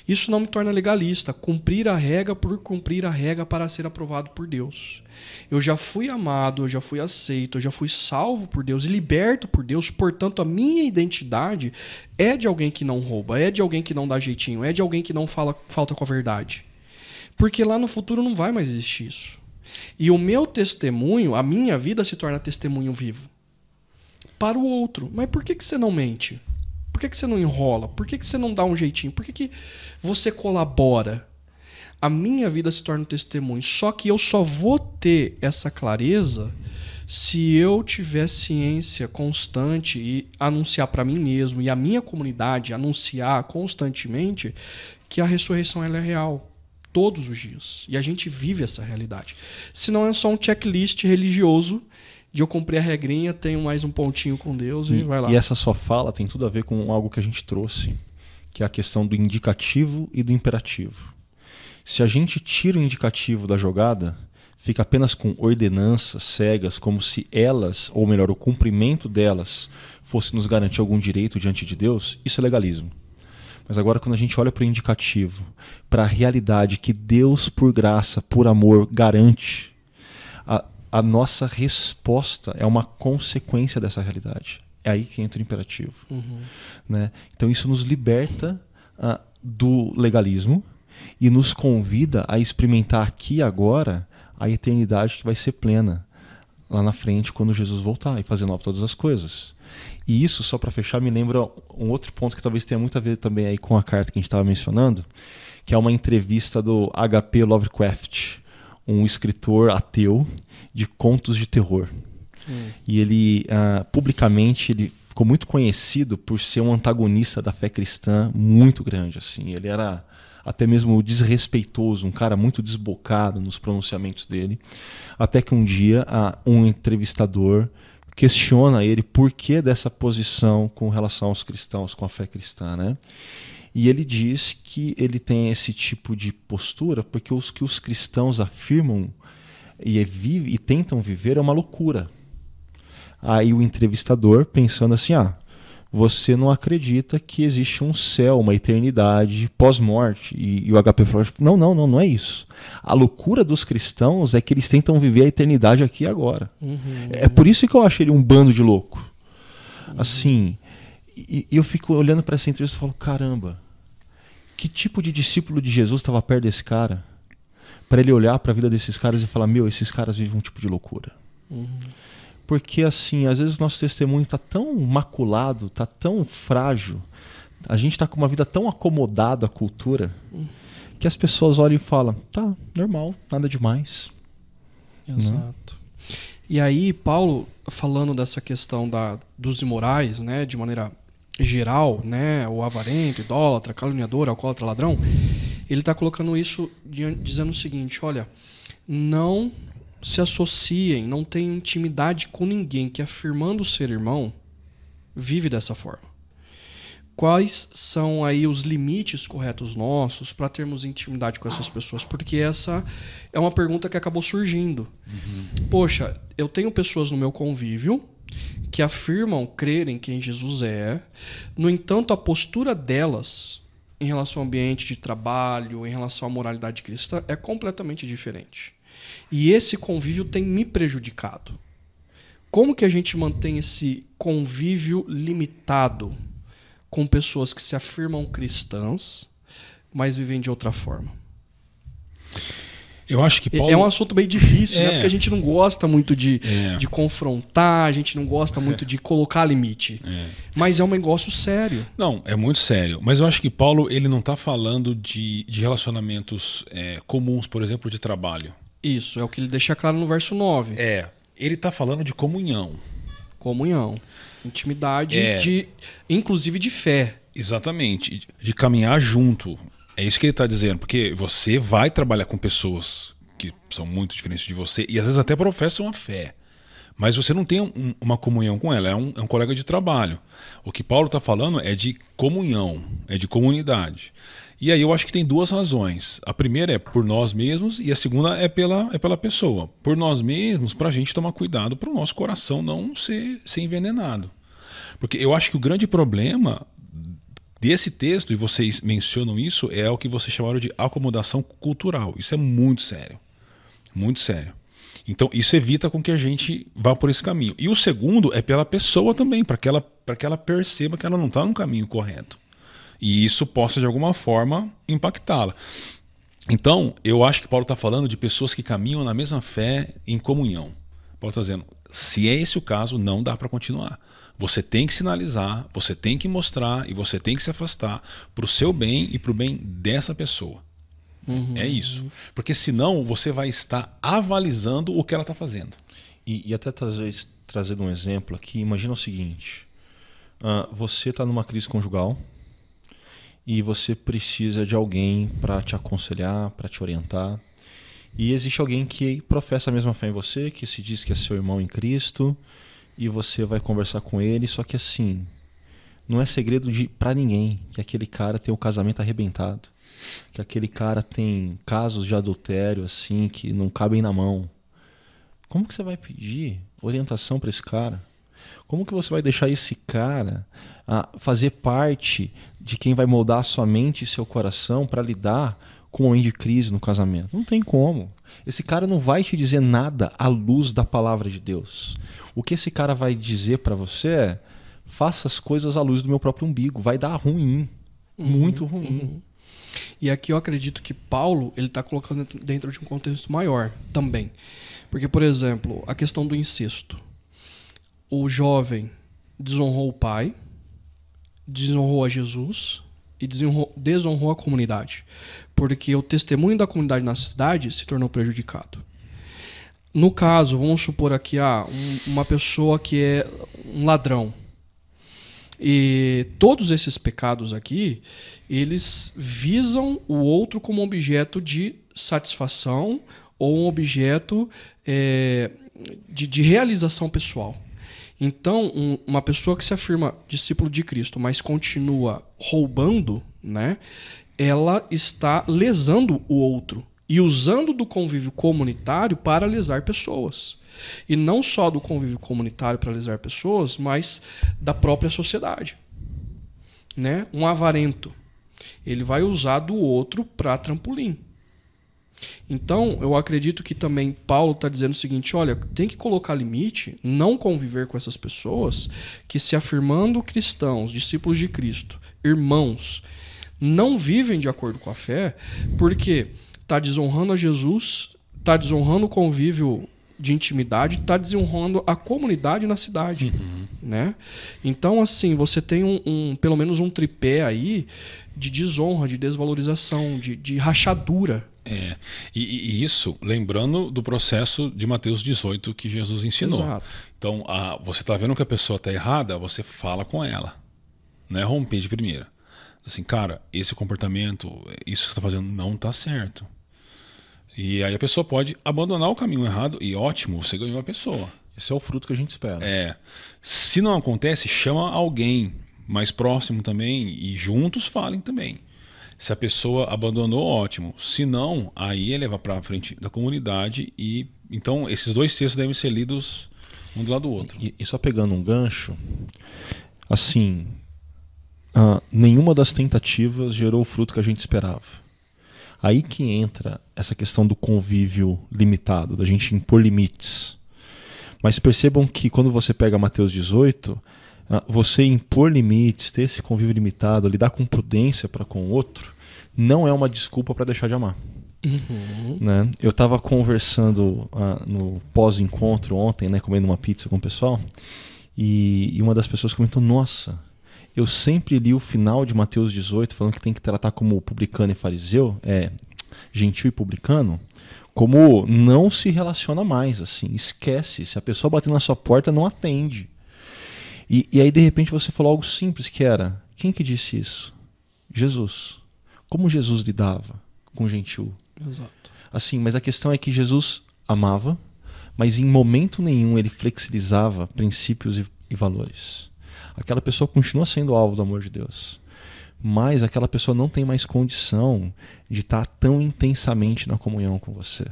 Isso não me torna legalista. Cumprir a regra por cumprir a regra para ser aprovado por Deus. Eu já fui amado, eu já fui aceito, eu já fui salvo por Deus e liberto por Deus. Portanto, a minha identidade é de alguém que não rouba, é de alguém que não dá jeitinho, é de alguém que não falta com a verdade. Porque lá no futuro não vai mais existir isso. E o meu testemunho, a minha vida se torna testemunho vivo. Para o outro. Mas por que você não mente? Por que você não enrola? Por que você não dá um jeitinho? Por que você colabora? A minha vida se torna um testemunho. Só que eu só vou ter essa clareza se eu tiver ciência constante e anunciar para mim mesmo e a minha comunidade anunciar constantemente que a ressurreição ela é real. Todos os dias. E a gente vive essa realidade. Senão é só um checklist religioso de eu cumprir a regrinha, tenho mais um pontinho com Deus e vai lá. E essa sua fala tem tudo a ver com algo que a gente trouxe, que é a questão do indicativo e do imperativo. Se a gente tira o indicativo da jogada, fica apenas com ordenanças cegas, como se elas, ou melhor, o cumprimento delas, fosse nos garantir algum direito diante de Deus, isso é legalismo. Mas agora quando a gente olha para o indicativo, para a realidade que Deus, por graça, por amor, garante, a nossa resposta é uma consequência dessa realidade. É aí que entra o imperativo. Né? Então isso nos liberta do legalismo e nos convida a experimentar aqui e agora a eternidade que vai ser plena lá na frente quando Jesus voltar e fazer nova todas as coisas. E isso, só para fechar, me lembra um outro ponto que talvez tenha muito a ver também aí com a carta que a gente estava mencionando, que é uma entrevista do H.P. Lovecraft, um escritor ateu de contos de terror. E ele, publicamente, ele ficou muito conhecido por ser um antagonista da fé cristã muito grande. Assim. Ele era até mesmo desrespeitoso, um cara muito desbocado nos pronunciamentos dele, até que um dia um entrevistador questiona ele por que dessa posição com relação aos cristãos, com a fé cristã, né? E ele diz que ele tem esse tipo de postura porque os que os cristãos afirmam e tentam viver é uma loucura. Aí o entrevistador, pensando assim, você não acredita que existe um céu, uma eternidade pós-morte. E o H.P. falou, não é isso. A loucura dos cristãos é que eles tentam viver a eternidade aqui e agora. É por isso que eu acho ele um bando de louco. Assim, e eu fico olhando para essa entrevista e falo, caramba, que tipo de discípulo de Jesus estava perto desse cara? Para ele olhar para a vida desses caras e falar, esses caras vivem um tipo de loucura. Porque, assim, às vezes o nosso testemunho está tão maculado, está tão frágil, a gente está com uma vida tão acomodada à cultura, que as pessoas olham e falam, tá, normal, nada demais. Exato. E aí, Paulo, falando dessa questão dos imorais, né, de maneira geral, né, o avarento, idólatra, caluniador, alcoólatra, ladrão, ele está colocando isso dizendo o seguinte, olha, não se associem, não tenham intimidade com ninguém que, afirmando ser irmão, vive dessa forma. Quais são aí os limites corretos nossos para termos intimidade com essas pessoas? Porque essa é uma pergunta que acabou surgindo. Poxa, eu tenho pessoas no meu convívio que afirmam crer em quem Jesus é, no entanto, a postura delas em relação ao ambiente de trabalho, em relação à moralidade cristã, é completamente diferente. E esse convívio tem me prejudicado. Como que a gente mantém esse convívio limitado com pessoas que se afirmam cristãs, mas vivem de outra forma? Eu acho que Paulo... É um assunto bem difícil, né? Porque a gente não gosta muito de confrontar, a gente não gosta muito de colocar limite. Mas é um negócio sério. Não, é muito sério. Mas eu acho que Paulo ele não está falando de relacionamentos comuns, por exemplo, de trabalho. Isso, é o que ele deixa claro no verso 9. Ele está falando de comunhão. Comunhão. Intimidade, inclusive de fé. Exatamente. De caminhar junto. É isso que ele está dizendo. Porque você vai trabalhar com pessoas que são muito diferentes de você e às vezes até professam a fé. mas você não tem uma comunhão com ela, é um colega de trabalho. O que Paulo está falando é de comunhão, é de comunidade. E aí eu acho que tem duas razões. A primeira é por nós mesmos e a segunda é pela pessoa. Por nós mesmos, para a gente tomar cuidado para o nosso coração não ser envenenado. Porque eu acho que o grande problema desse texto, e vocês mencionam isso, é o que vocês chamaram de acomodação cultural. Isso é muito sério. Muito sério. Então isso evita com que a gente vá por esse caminho. E o segundo é pela pessoa também, para que ela perceba que ela não está no caminho correto. E isso possa, de alguma forma, impactá-la. Então, eu acho que Paulo está falando de pessoas que caminham na mesma fé em comunhão. Paulo está dizendo, se é esse o caso, não dá para continuar. Você tem que sinalizar, você tem que mostrar e você tem que se afastar para o seu bem e para o bem dessa pessoa. É isso. Porque senão você vai estar avalizando o que ela está fazendo. E até trazendo um exemplo aqui, imagina o seguinte. Você está numa crise conjugal e você precisa de alguém para te aconselhar, para te orientar. E existe alguém que professa a mesma fé em você, que se diz que é seu irmão em Cristo, e você vai conversar com ele, só que assim, não é segredo para ninguém que aquele cara tem o casamento arrebentado, que aquele cara tem casos de adultério assim que não cabem na mão. Como que você vai pedir orientação para esse cara? Como que você vai deixar esse cara fazer parte de quem vai moldar a sua mente e seu coração para lidar com um momento de crise no casamento? Não tem como. Esse cara não vai te dizer nada à luz da palavra de Deus. O que esse cara vai dizer para você é: faça as coisas à luz do meu próprio umbigo. Vai dar ruim. Muito ruim. E aqui eu acredito que Paulo ele está colocando dentro de um contexto maior também. Porque, por exemplo, a questão do incesto. O jovem desonrou o pai, desonrou a Jesus e desonrou a comunidade. Porque o testemunho da comunidade na cidade se tornou prejudicado. No caso, vamos supor aqui uma pessoa que é um ladrão. E todos esses pecados aqui, eles visam o outro como objeto de satisfação ou um objeto de realização pessoal. Então, uma pessoa que se afirma discípulo de Cristo, mas continua roubando, né, ela está lesando o outro e usando do convívio comunitário para lesar pessoas. E não só do convívio comunitário para lesar pessoas, mas da própria sociedade. Né? Um avarento. Ele vai usar do outro para trampolim. Então, eu acredito que também Paulo está dizendo o seguinte: olha, tem que colocar limite, não conviver com essas pessoas que, se afirmando cristãos, discípulos de Cristo, irmãos, não vivem de acordo com a fé, porque está desonrando a Jesus, está desonrando o convívio de intimidade, está desonrando a comunidade na cidade. Né? Então, assim, você tem pelo menos um tripé aí de desonra, de desvalorização, de rachadura. E isso, lembrando do processo de Mateus 18 que Jesus ensinou. Exato. Então, você está vendo que a pessoa está errada, você fala com ela. Não é romper de primeira. Assim, cara, esse comportamento, isso que você está fazendo não está certo. E aí a pessoa pode abandonar o caminho errado e ótimo, você ganhou a pessoa. Esse é o fruto que a gente espera. Se não acontece, chama alguém mais próximo também e juntos falem também. Se a pessoa abandonou, ótimo. Se não, aí é levar para frente da comunidade. E então esses dois textos devem ser lidos um do lado do outro. E só pegando um gancho, assim, nenhuma das tentativas gerou o fruto que a gente esperava. Aí que entra essa questão do convívio limitado, da gente impor limites. Mas percebam que quando você pega Mateus 18, você impor limites, ter esse convívio limitado, lidar com prudência para com o outro, não é uma desculpa para deixar de amar. Né? Eu estava conversando no pós-encontro ontem, né, comendo uma pizza com o pessoal, e uma das pessoas comentou: nossa, eu sempre li o final de Mateus 18 falando que tem que tratar como publicano e fariseu, gentil e publicano, como não se relaciona mais, assim, esquece. Se a pessoa bater na sua porta, não atende. E aí, de repente, você falou algo simples, que era: quem que disse isso? Jesus. Como Jesus lidava com o gentil? Exato. Assim, mas a questão é que Jesus amava, mas em momento nenhum ele flexibilizava princípios e valores. Aquela pessoa continua sendo alvo do amor de Deus, mas aquela pessoa não tem mais condição de estar tão intensamente na comunhão com você.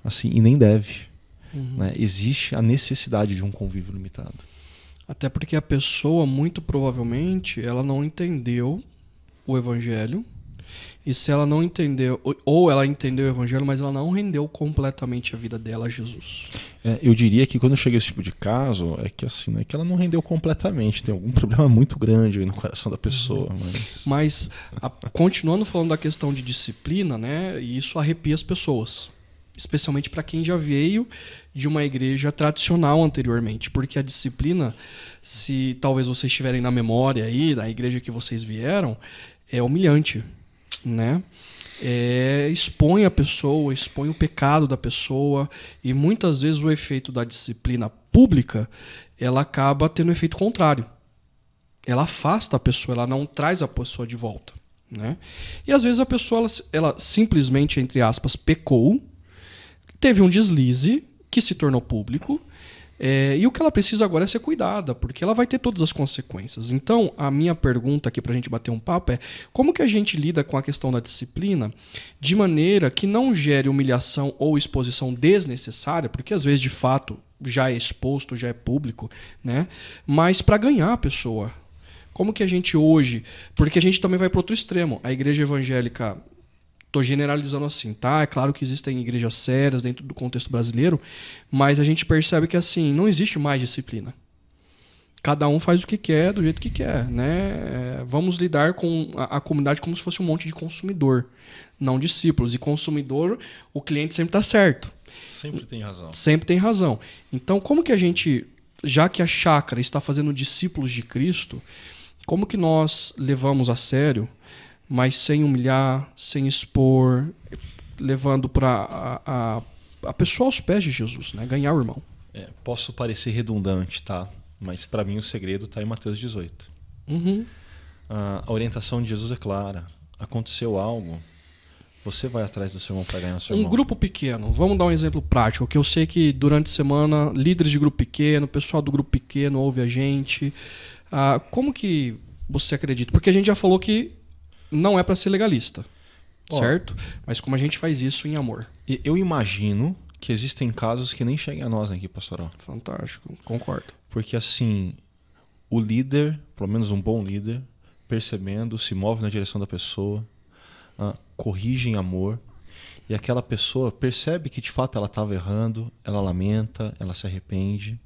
Assim, e nem deve. Né? Existe a necessidade de um convívio limitado. Até porque a pessoa, muito provavelmente, ela não entendeu o evangelho. E se ela não entendeu, ou ela entendeu o evangelho, mas ela não rendeu completamente a vida dela a Jesus. Eu diria que quando chega esse tipo de caso, é que assim, é que ela não rendeu completamente. Tem algum problema muito grande aí no coração da pessoa. Mas continuando falando da questão de disciplina, né? E isso arrepia as pessoas. Especialmente para quem já veio de uma igreja tradicional anteriormente. Porque a disciplina, se talvez vocês tiverem na memória aí, da igreja que vocês vieram, é humilhante, né? Expõe a pessoa, expõe o pecado da pessoa, e muitas vezes o efeito da disciplina pública, ela acaba tendo um efeito contrário. Ela afasta a pessoa, ela não traz a pessoa de volta, né? E às vezes a pessoa, ela simplesmente, entre aspas, pecou, teve um deslize que se tornou público, e o que ela precisa agora é ser cuidada, porque ela vai ter todas as consequências. Então, a minha pergunta aqui para a gente bater um papo é: como que a gente lida com a questão da disciplina de maneira que não gere humilhação ou exposição desnecessária, porque às vezes, de fato, já é exposto, já é público, né? Mas para ganhar a pessoa. Como que a gente hoje... Porque a gente também vai para outro extremo. A igreja evangélica... Estou generalizando assim, tá? É claro que existem igrejas sérias dentro do contexto brasileiro, mas a gente percebe que assim, não existe mais disciplina. Cada um faz o que quer, do jeito que quer, né? Vamos lidar com a comunidade como se fosse um monte de consumidor, não discípulos. E consumidor, o cliente sempre está certo. Sempre tem razão. Sempre tem razão. Então, como que a gente, já que a chácara está fazendo discípulos de Cristo, como que nós levamos a sério, mas sem humilhar, sem expor, levando para a pessoa aos pés de Jesus, né? Ganhar o irmão. Posso parecer redundante, tá? Mas para mim o segredo está em Mateus 18. A orientação de Jesus é clara. Aconteceu algo, você vai atrás do seu irmão para ganhar o seu irmão. Um grupo pequeno, vamos dar um exemplo prático, que eu sei que durante a semana, líderes de grupo pequeno, pessoal do grupo pequeno ouve a gente. Como que você acredita? Porque a gente já falou que não é para ser legalista, certo? Mas como a gente faz isso em amor? Eu imagino que existem casos que nem chegam a nós aqui, pastoral. Fantástico, concordo. Porque assim, o líder, pelo menos um bom líder, percebendo, se move na direção da pessoa, corrige em amor, e aquela pessoa percebe que de fato ela estava errando, ela lamenta, ela se arrepende.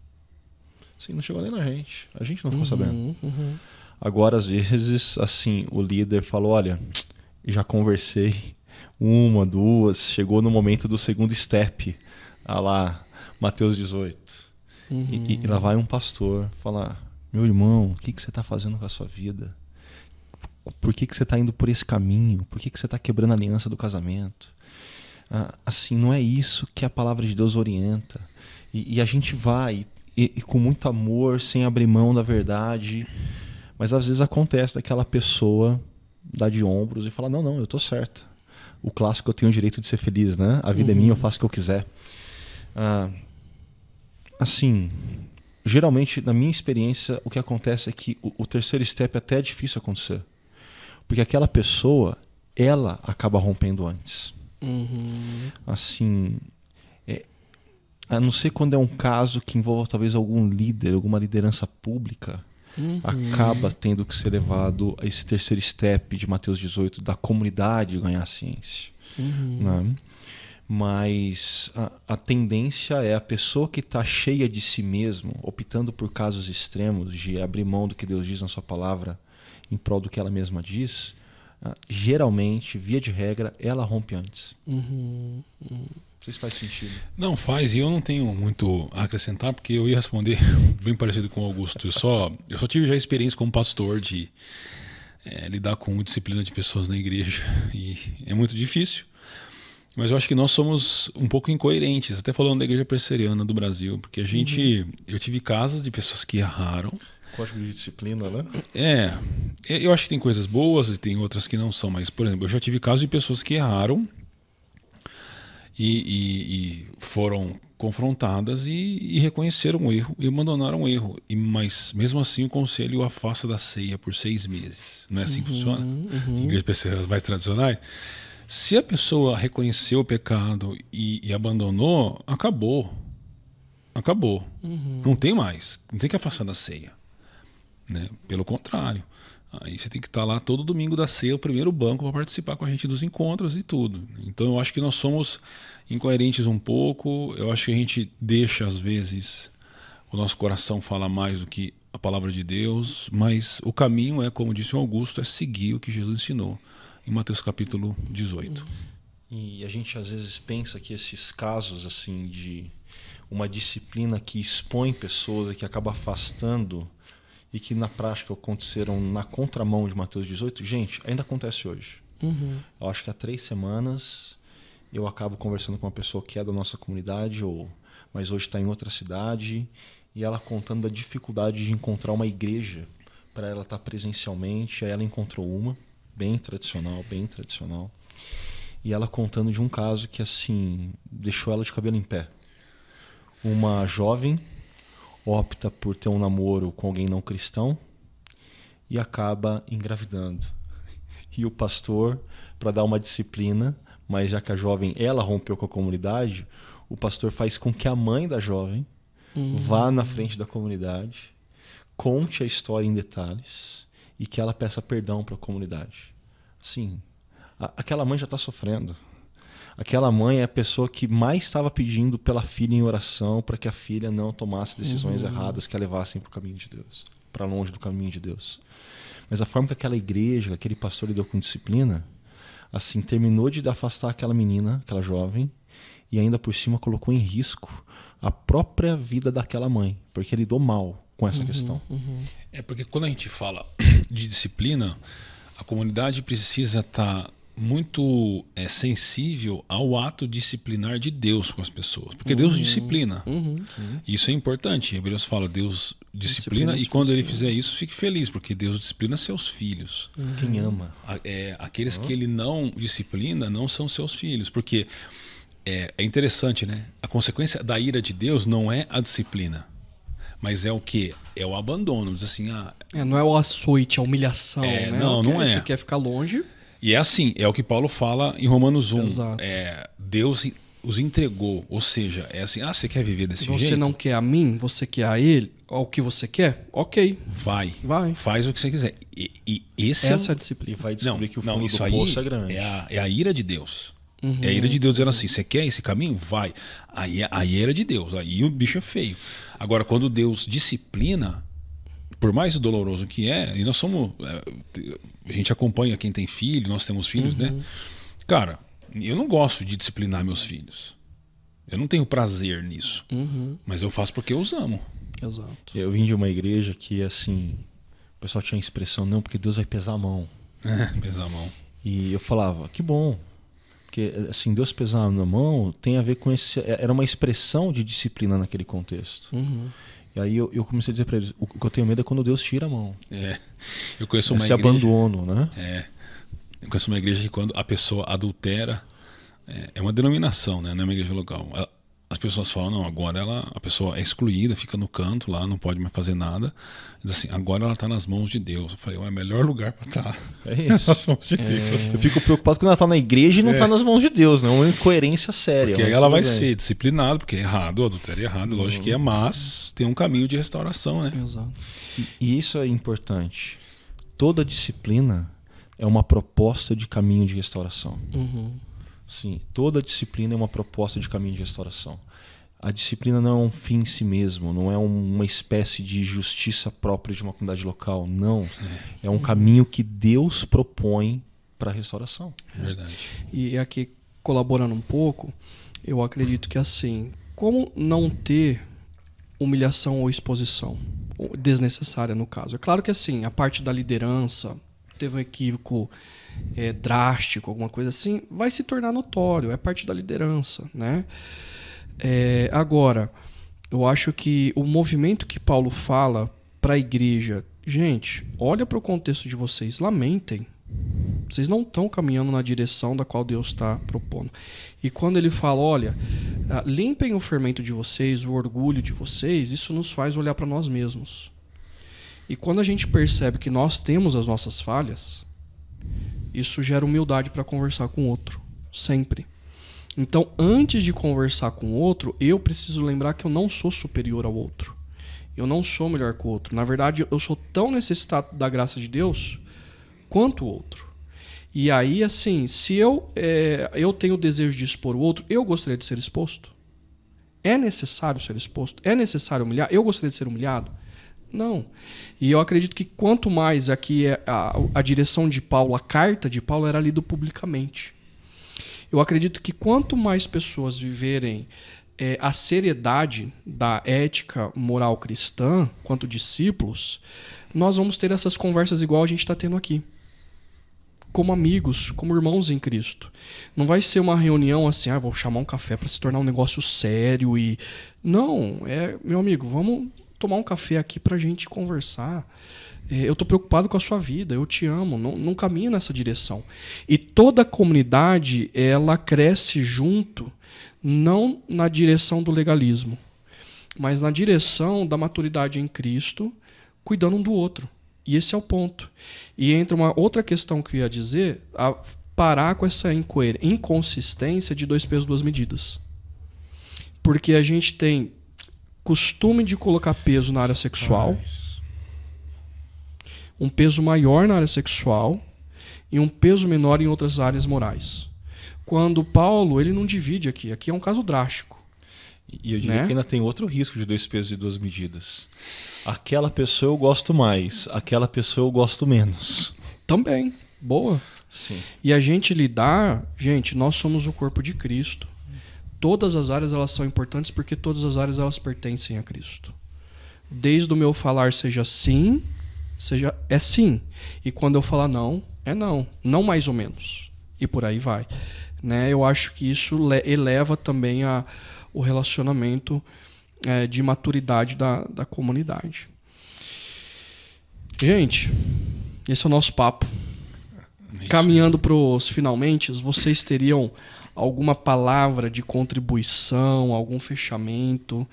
Assim, não chegou nem na gente. A gente não ficou sabendo. Agora, às vezes, assim, o líder falou, olha, já conversei, 1, 2, chegou no momento do segundo step, lá, Mateus 18. E lá vai um pastor falar, meu irmão, o que você está fazendo com a sua vida? Por que você está indo por esse caminho? Por que você está quebrando a aliança do casamento? Assim, não é isso que a palavra de Deus orienta. E a gente vai, e com muito amor, sem abrir mão da verdade... Mas às vezes acontece daquela pessoa dar de ombros e falar, não, eu tô certo. O clássico, eu tenho o direito de ser feliz, né? A vida é minha, eu faço o que eu quiser. Assim, geralmente, na minha experiência, o que acontece é que o terceiro step até é difícil acontecer. Porque aquela pessoa, ela acaba rompendo antes. Assim, a não ser quando é um caso que envolva talvez algum líder, alguma liderança pública, acaba tendo que ser levado a esse terceiro step de Mateus 18, da comunidade ganhar a ciência. Né? Mas a tendência é a pessoa que está cheia de si mesmo, optando por casos extremos de abrir mão do que Deus diz na sua palavra em prol do que ela mesma diz, geralmente, via de regra, ela rompe antes. Não sei se faz sentido. Não faz, e eu não tenho muito a acrescentar, porque eu ia responder bem parecido com o Augusto. Eu só tive já experiência como pastor de lidar com disciplina de pessoas na igreja, e é muito difícil. Mas eu acho que nós somos um pouco incoerentes, até falando da igreja presbiteriana do Brasil, porque a gente, eu tive casos de pessoas que erraram. Código de disciplina, né? Eu acho que tem coisas boas e tem outras que não são, mas, por exemplo, eu já tive casos de pessoas que erraram e foram confrontadas e reconheceram o erro e abandonaram o erro. Mas mesmo assim o conselho o afasta da ceia por 6 meses. Não é assim que funciona? Em igrejas presbiterianas mais tradicionais. Se a pessoa reconheceu o pecado e abandonou, acabou. Acabou. Não tem mais. Não tem que afastar da ceia. Né? Pelo contrário. Aí você tem que estar lá todo domingo da ceia, o primeiro banco, para participar com a gente dos encontros e tudo. Então eu acho que nós somos incoerentes um pouco. Eu acho que a gente deixa, às vezes, o nosso coração falar mais do que a palavra de Deus. Mas o caminho é, como disse o Augusto, é seguir o que Jesus ensinou em Mateus capítulo 18. E a gente às vezes pensa que esses casos assim de uma disciplina que expõe pessoas e que acaba afastando e que na prática aconteceram na contramão de Mateus 18, gente, ainda acontece hoje. Eu acho que há 3 semanas eu acabo conversando com uma pessoa que é da nossa comunidade, mas hoje está em outra cidade, e ela contando da dificuldade de encontrar uma igreja para ela estar presencialmente. Aí ela encontrou uma, bem tradicional. E ela contando de um caso que assim deixou ela de cabelo em pé. Uma jovem opta por ter um namoro com alguém não cristão e acaba engravidando. E o pastor, para dar uma disciplina, mas já que a jovem ela rompeu com a comunidade, o pastor faz com que a mãe da jovem vá na frente da comunidade, conte a história em detalhes e que ela peça perdão para a comunidade. Sim, aquela mãe já está sofrendo. Aquela mãe é a pessoa que mais estava pedindo pela filha em oração para que a filha não tomasse decisões erradas que a levassem para o caminho de Deus, para longe do caminho de Deus. Mas a forma que aquela igreja, aquele pastor lidou com disciplina, assim, terminou de afastar aquela menina, aquela jovem, e ainda por cima colocou em risco a própria vida daquela mãe, porque lidou mal com essa questão. É porque quando a gente fala de disciplina, a comunidade precisa estar muito sensível ao ato disciplinar de Deus com as pessoas, porque Deus disciplina. Isso é importante. Hebreus fala, Deus disciplina e quando ele fizer isso, fique feliz, porque Deus disciplina seus filhos. Quem ama. Aqueles que ele não disciplina não são seus filhos, porque é interessante, né? A consequência da ira de Deus não é a disciplina, mas é o quê? É o abandono. Diz assim, não é o açoite, a humilhação, né? Não é. Você quer ficar longe. E é assim, é o que Paulo fala em Romanos 1. Exato. Deus os entregou, ou seja, é assim, você quer viver desse jeito? Você não quer a mim, você quer a ele, o que você quer? Ok. Vai. Faz o que você quiser. Essa é a disciplina. E vai descobrir que o fundo do aí poço é grande. É a ira de Deus. É a ira de Deus dizendo assim, você quer esse caminho? Vai. Aí é a ira de Deus, aí o bicho é feio. Agora, quando Deus disciplina, por mais doloroso que é, e nós somos... a gente acompanha quem tem filho, nós temos filhos, né? Cara, eu não gosto de disciplinar meus filhos. Eu não tenho prazer nisso. Mas eu faço porque eu os amo. Exato. Eu vim de uma igreja que, assim, o pessoal tinha a expressão, não, porque Deus vai pesar a mão. Pesar a mão. E eu falava, que bom. Porque, assim, Deus pesar na mão tem a ver com esse... Era uma expressão de disciplina naquele contexto. E aí eu comecei a dizer para eles, o que eu tenho medo é quando Deus tira a mão. Eu conheço uma esse igreja... abandono, né? Eu conheço uma igreja que quando a pessoa adultera, é uma denominação, né? Não é uma igreja local. As pessoas falam, não, agora a pessoa é excluída, fica no canto lá, não pode mais fazer nada. Diz assim, agora ela está nas mãos de Deus. Eu falei, é o melhor lugar para estar. É isso. Nas mãos de Deus. Eu fico preocupado quando ela está na igreja e não está nas mãos de Deus, né? Uma incoerência séria. Porque aí ela vai ser disciplinada, porque é errado, o adultério é errado, lógico que é, mas tem um caminho de restauração, né? Exato. E isso é importante. Toda disciplina é uma proposta de caminho de restauração. Sim, toda disciplina é uma proposta de caminho de restauração. A disciplina não é um fim em si mesmo, não é uma espécie de justiça própria de uma comunidade local, não. É um caminho que Deus propõe para a restauração. Verdade. E aqui, colaborando um pouco, eu acredito que assim, como não ter humilhação ou exposição desnecessária no caso? É claro que assim, a parte da liderança teve um equívoco drástico, alguma coisa assim, vai se tornar notório, é parte da liderança, né? Agora, eu acho que o movimento que Paulo fala para a igreja, gente, olha para o contexto de vocês, lamentem. Vocês não estão caminhando na direção da qual Deus está propondo. E quando ele fala, olha, limpem o fermento de vocês, o orgulho de vocês, isso nos faz olhar para nós mesmos. E quando a gente percebe que nós temos as nossas falhas, isso gera humildade para conversar com o outro, sempre. Então, antes de conversar com o outro, eu preciso lembrar que eu não sou superior ao outro. Eu não sou melhor que o outro. Na verdade, eu sou tão necessitado da graça de Deus quanto o outro. E aí, assim, se eu tenho o desejo de expor o outro, eu gostaria de ser exposto? É necessário ser exposto? É necessário humilhar? Eu gostaria de ser humilhado? Não. E eu acredito que quanto mais aqui a direção de Paulo, a carta de Paulo era lida publicamente. Eu acredito que quanto mais pessoas viverem a seriedade da ética moral cristã, quanto discípulos, nós vamos ter essas conversas igual a gente está tendo aqui. Como amigos, como irmãos em Cristo. Não vai ser uma reunião assim, vou chamar um café para se tornar um negócio sério e... Não, meu amigo, vamos tomar um café aqui pra gente conversar. Eu tô preocupado com a sua vida, eu te amo, não caminho nessa direção. E toda a comunidade, ela cresce junto, não na direção do legalismo, mas na direção da maturidade em Cristo, cuidando um do outro. E esse é o ponto. E entra uma outra questão que eu ia dizer, parar com essa inconsistência de 2 pesos, 2 medidas. Porque a gente tem costume de colocar peso na área sexual, um peso maior na área sexual e um peso menor em outras áreas morais. Quando Paulo, ele não divide aqui é um caso drástico. E eu diria que ainda tem outro risco de 2 pesos e 2 medidas. Aquela pessoa eu gosto mais, aquela pessoa eu gosto menos. Também, boa. Sim. E a gente nós somos o corpo de Cristo. Todas as áreas elas são importantes porque todas as áreas elas pertencem a Cristo. Desde o meu falar seja sim, é sim. E quando eu falar não, é não. Não mais ou menos. E por aí vai. Né? Eu acho que isso eleva também o relacionamento de maturidade da comunidade. Gente, esse é o nosso papo. Caminhando para os finalmente, vocês teriam alguma palavra de contribuição, algum fechamento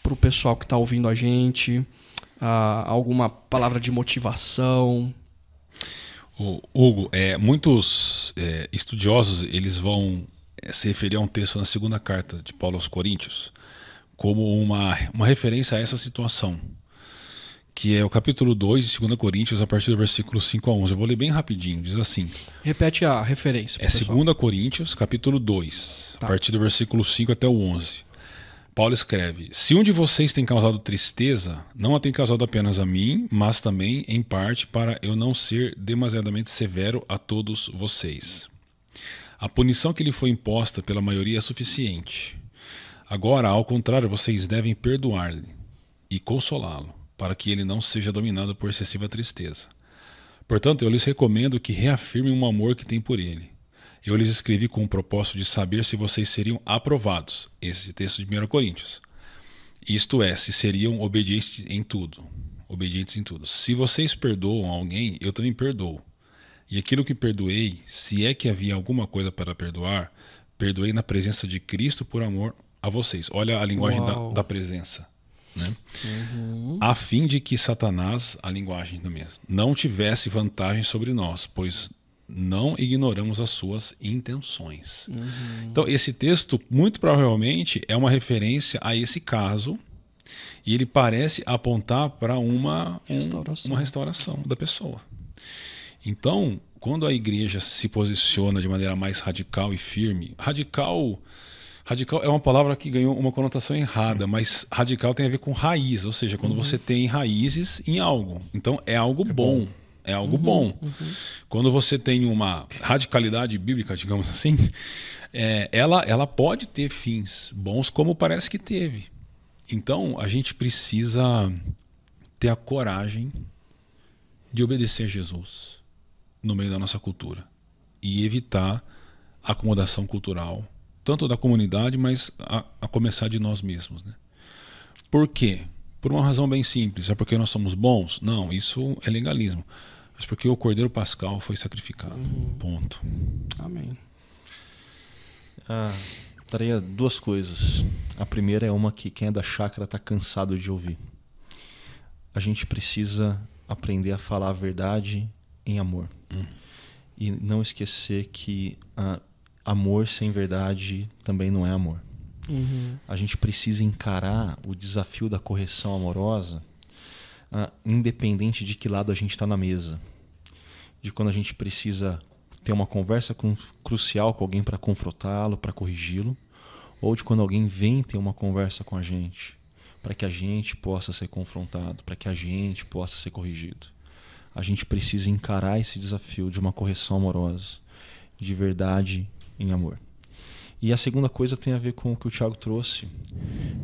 para o pessoal que está ouvindo a gente? Alguma palavra de motivação? Hugo, muitos estudiosos eles vão se referir a um texto na segunda carta de Paulo aos Coríntios como uma referência a essa situação, que é o capítulo 2 de 2 Coríntios, a partir do versículo 5 a 11. Eu vou ler bem rapidinho, diz assim. Repete a referência. É 2 Coríntios, capítulo 2, a partir do versículo 5 até o 11. Paulo escreve: Se um de vocês tem causado tristeza, não a tem causado apenas a mim, mas também, em parte, para eu não ser demasiadamente severo a todos vocês. A punição que lhe foi imposta pela maioria é suficiente. Agora, ao contrário, vocês devem perdoar-lhe e consolá-lo, para que ele não seja dominado por excessiva tristeza. Portanto, eu lhes recomendo que reafirmem um amor que têm por ele. Eu lhes escrevi com o propósito de saber se vocês seriam aprovados, esse texto de 1 Coríntios. Isto é, se seriam obedientes em tudo. Se vocês perdoam alguém, eu também perdoo. E aquilo que perdoei, se é que havia alguma coisa para perdoar, perdoei na presença de Cristo por amor a vocês. Olha a linguagem da presença. Né? Uhum. A fim de que Satanás, a linguagem também, não tivesse vantagem sobre nós, pois não ignoramos as suas intenções. Uhum. Então esse texto muito provavelmente é uma referência a esse caso e ele parece apontar para uma restauração da pessoa. Então, quando a igreja se posiciona de maneira mais radical e firme, radical é uma palavra que ganhou uma conotação errada, mas radical tem a ver com raiz, ou seja, quando você tem raízes em algo. Então é algo bom. É algo bom. Quando você tem uma radicalidade bíblica, digamos assim, ela pode ter fins bons, como parece que teve. Então a gente precisa ter a coragem de obedecer a Jesus no meio da nossa cultura e evitar a acomodação cultural, tanto da comunidade, mas a começar de nós mesmos. Né? Por quê? Por uma razão bem simples. É porque nós somos bons? Não, isso é legalismo. Mas porque o Cordeiro Pascal foi sacrificado. Ponto. Amém. acrescentaria 2 coisas. A primeira é uma que quem é da chácara está cansado de ouvir. A gente precisa aprender a falar a verdade em amor. E não esquecer que amor sem verdade também não é amor. A gente precisa encarar o desafio da correção amorosa independente de que lado a gente está na mesa. De quando a gente precisa ter uma conversa crucial com alguém para confrontá-lo, para corrigi-lo, ou de quando alguém vem ter uma conversa com a gente para que a gente possa ser confrontado, para que a gente possa ser corrigido. A gente precisa encarar esse desafio de uma correção amorosa, de verdade em amor. E a segunda coisa tem a ver com o que o Thiago trouxe,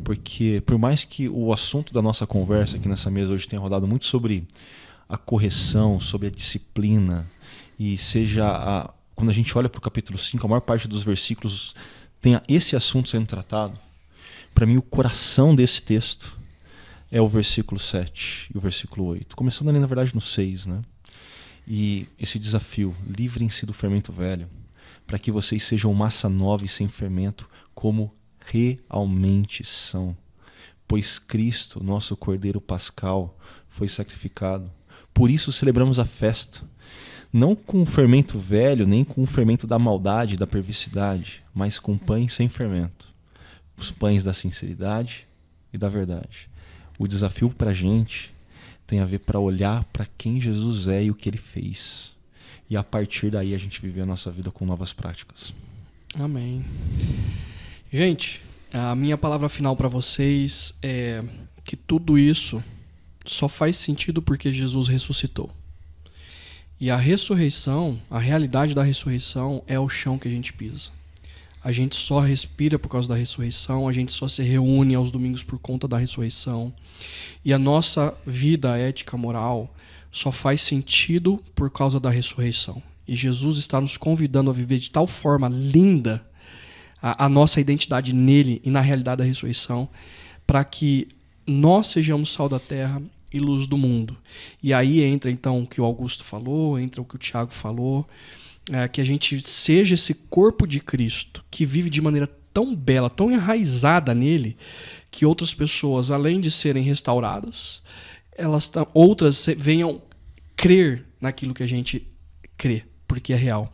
porque por mais que o assunto da nossa conversa aqui nessa mesa hoje tenha rodado muito sobre a correção, sobre a disciplina, e seja quando a gente olha para o capítulo 5, a maior parte dos versículos tenha esse assunto sendo tratado, para mim o coração desse texto é o versículo 7 e o versículo 8. Começando ali, na verdade, no 6, né? E esse desafio, livrem-se do fermento velho, para que vocês sejam massa nova e sem fermento, como realmente são. Pois Cristo, nosso Cordeiro Pascal, foi sacrificado. Por isso celebramos a festa, não com o fermento velho, nem com o fermento da maldade, da perversidade, mas com pães sem fermento. Os pães da sinceridade e da verdade. O desafio para a gente tem a ver para olhar para quem Jesus é e o que Ele fez. E a partir daí a gente viver a nossa vida com novas práticas. Amém. Gente, a minha palavra final para vocês é que tudo isso só faz sentido porque Jesus ressuscitou. E a ressurreição, a realidade da ressurreição é o chão que a gente pisa. A gente só respira por causa da ressurreição, a gente só se reúne aos domingos por conta da ressurreição. E a nossa vida ética, moral, só faz sentido por causa da ressurreição. E Jesus está nos convidando a viver de tal forma linda a nossa identidade nele e na realidade da ressurreição, para que nós sejamos sal da terra e luz do mundo. E aí entra então o que o Augusto falou, entra o que o Thiago falou, que a gente seja esse corpo de Cristo que vive de maneira tão bela, tão enraizada nele, que outras pessoas, além de serem restauradas, outras venham crer naquilo que a gente crê, porque é real.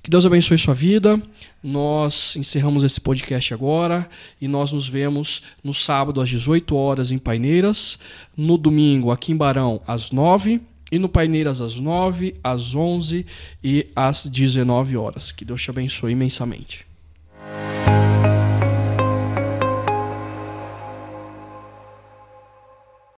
Que Deus abençoe sua vida. Nós encerramos esse podcast agora e nós nos vemos no sábado às 18 horas em Paineiras, no domingo aqui em Barão às 9 e no Paineiras às 9, às 11 e às 19 horas. Que Deus te abençoe imensamente.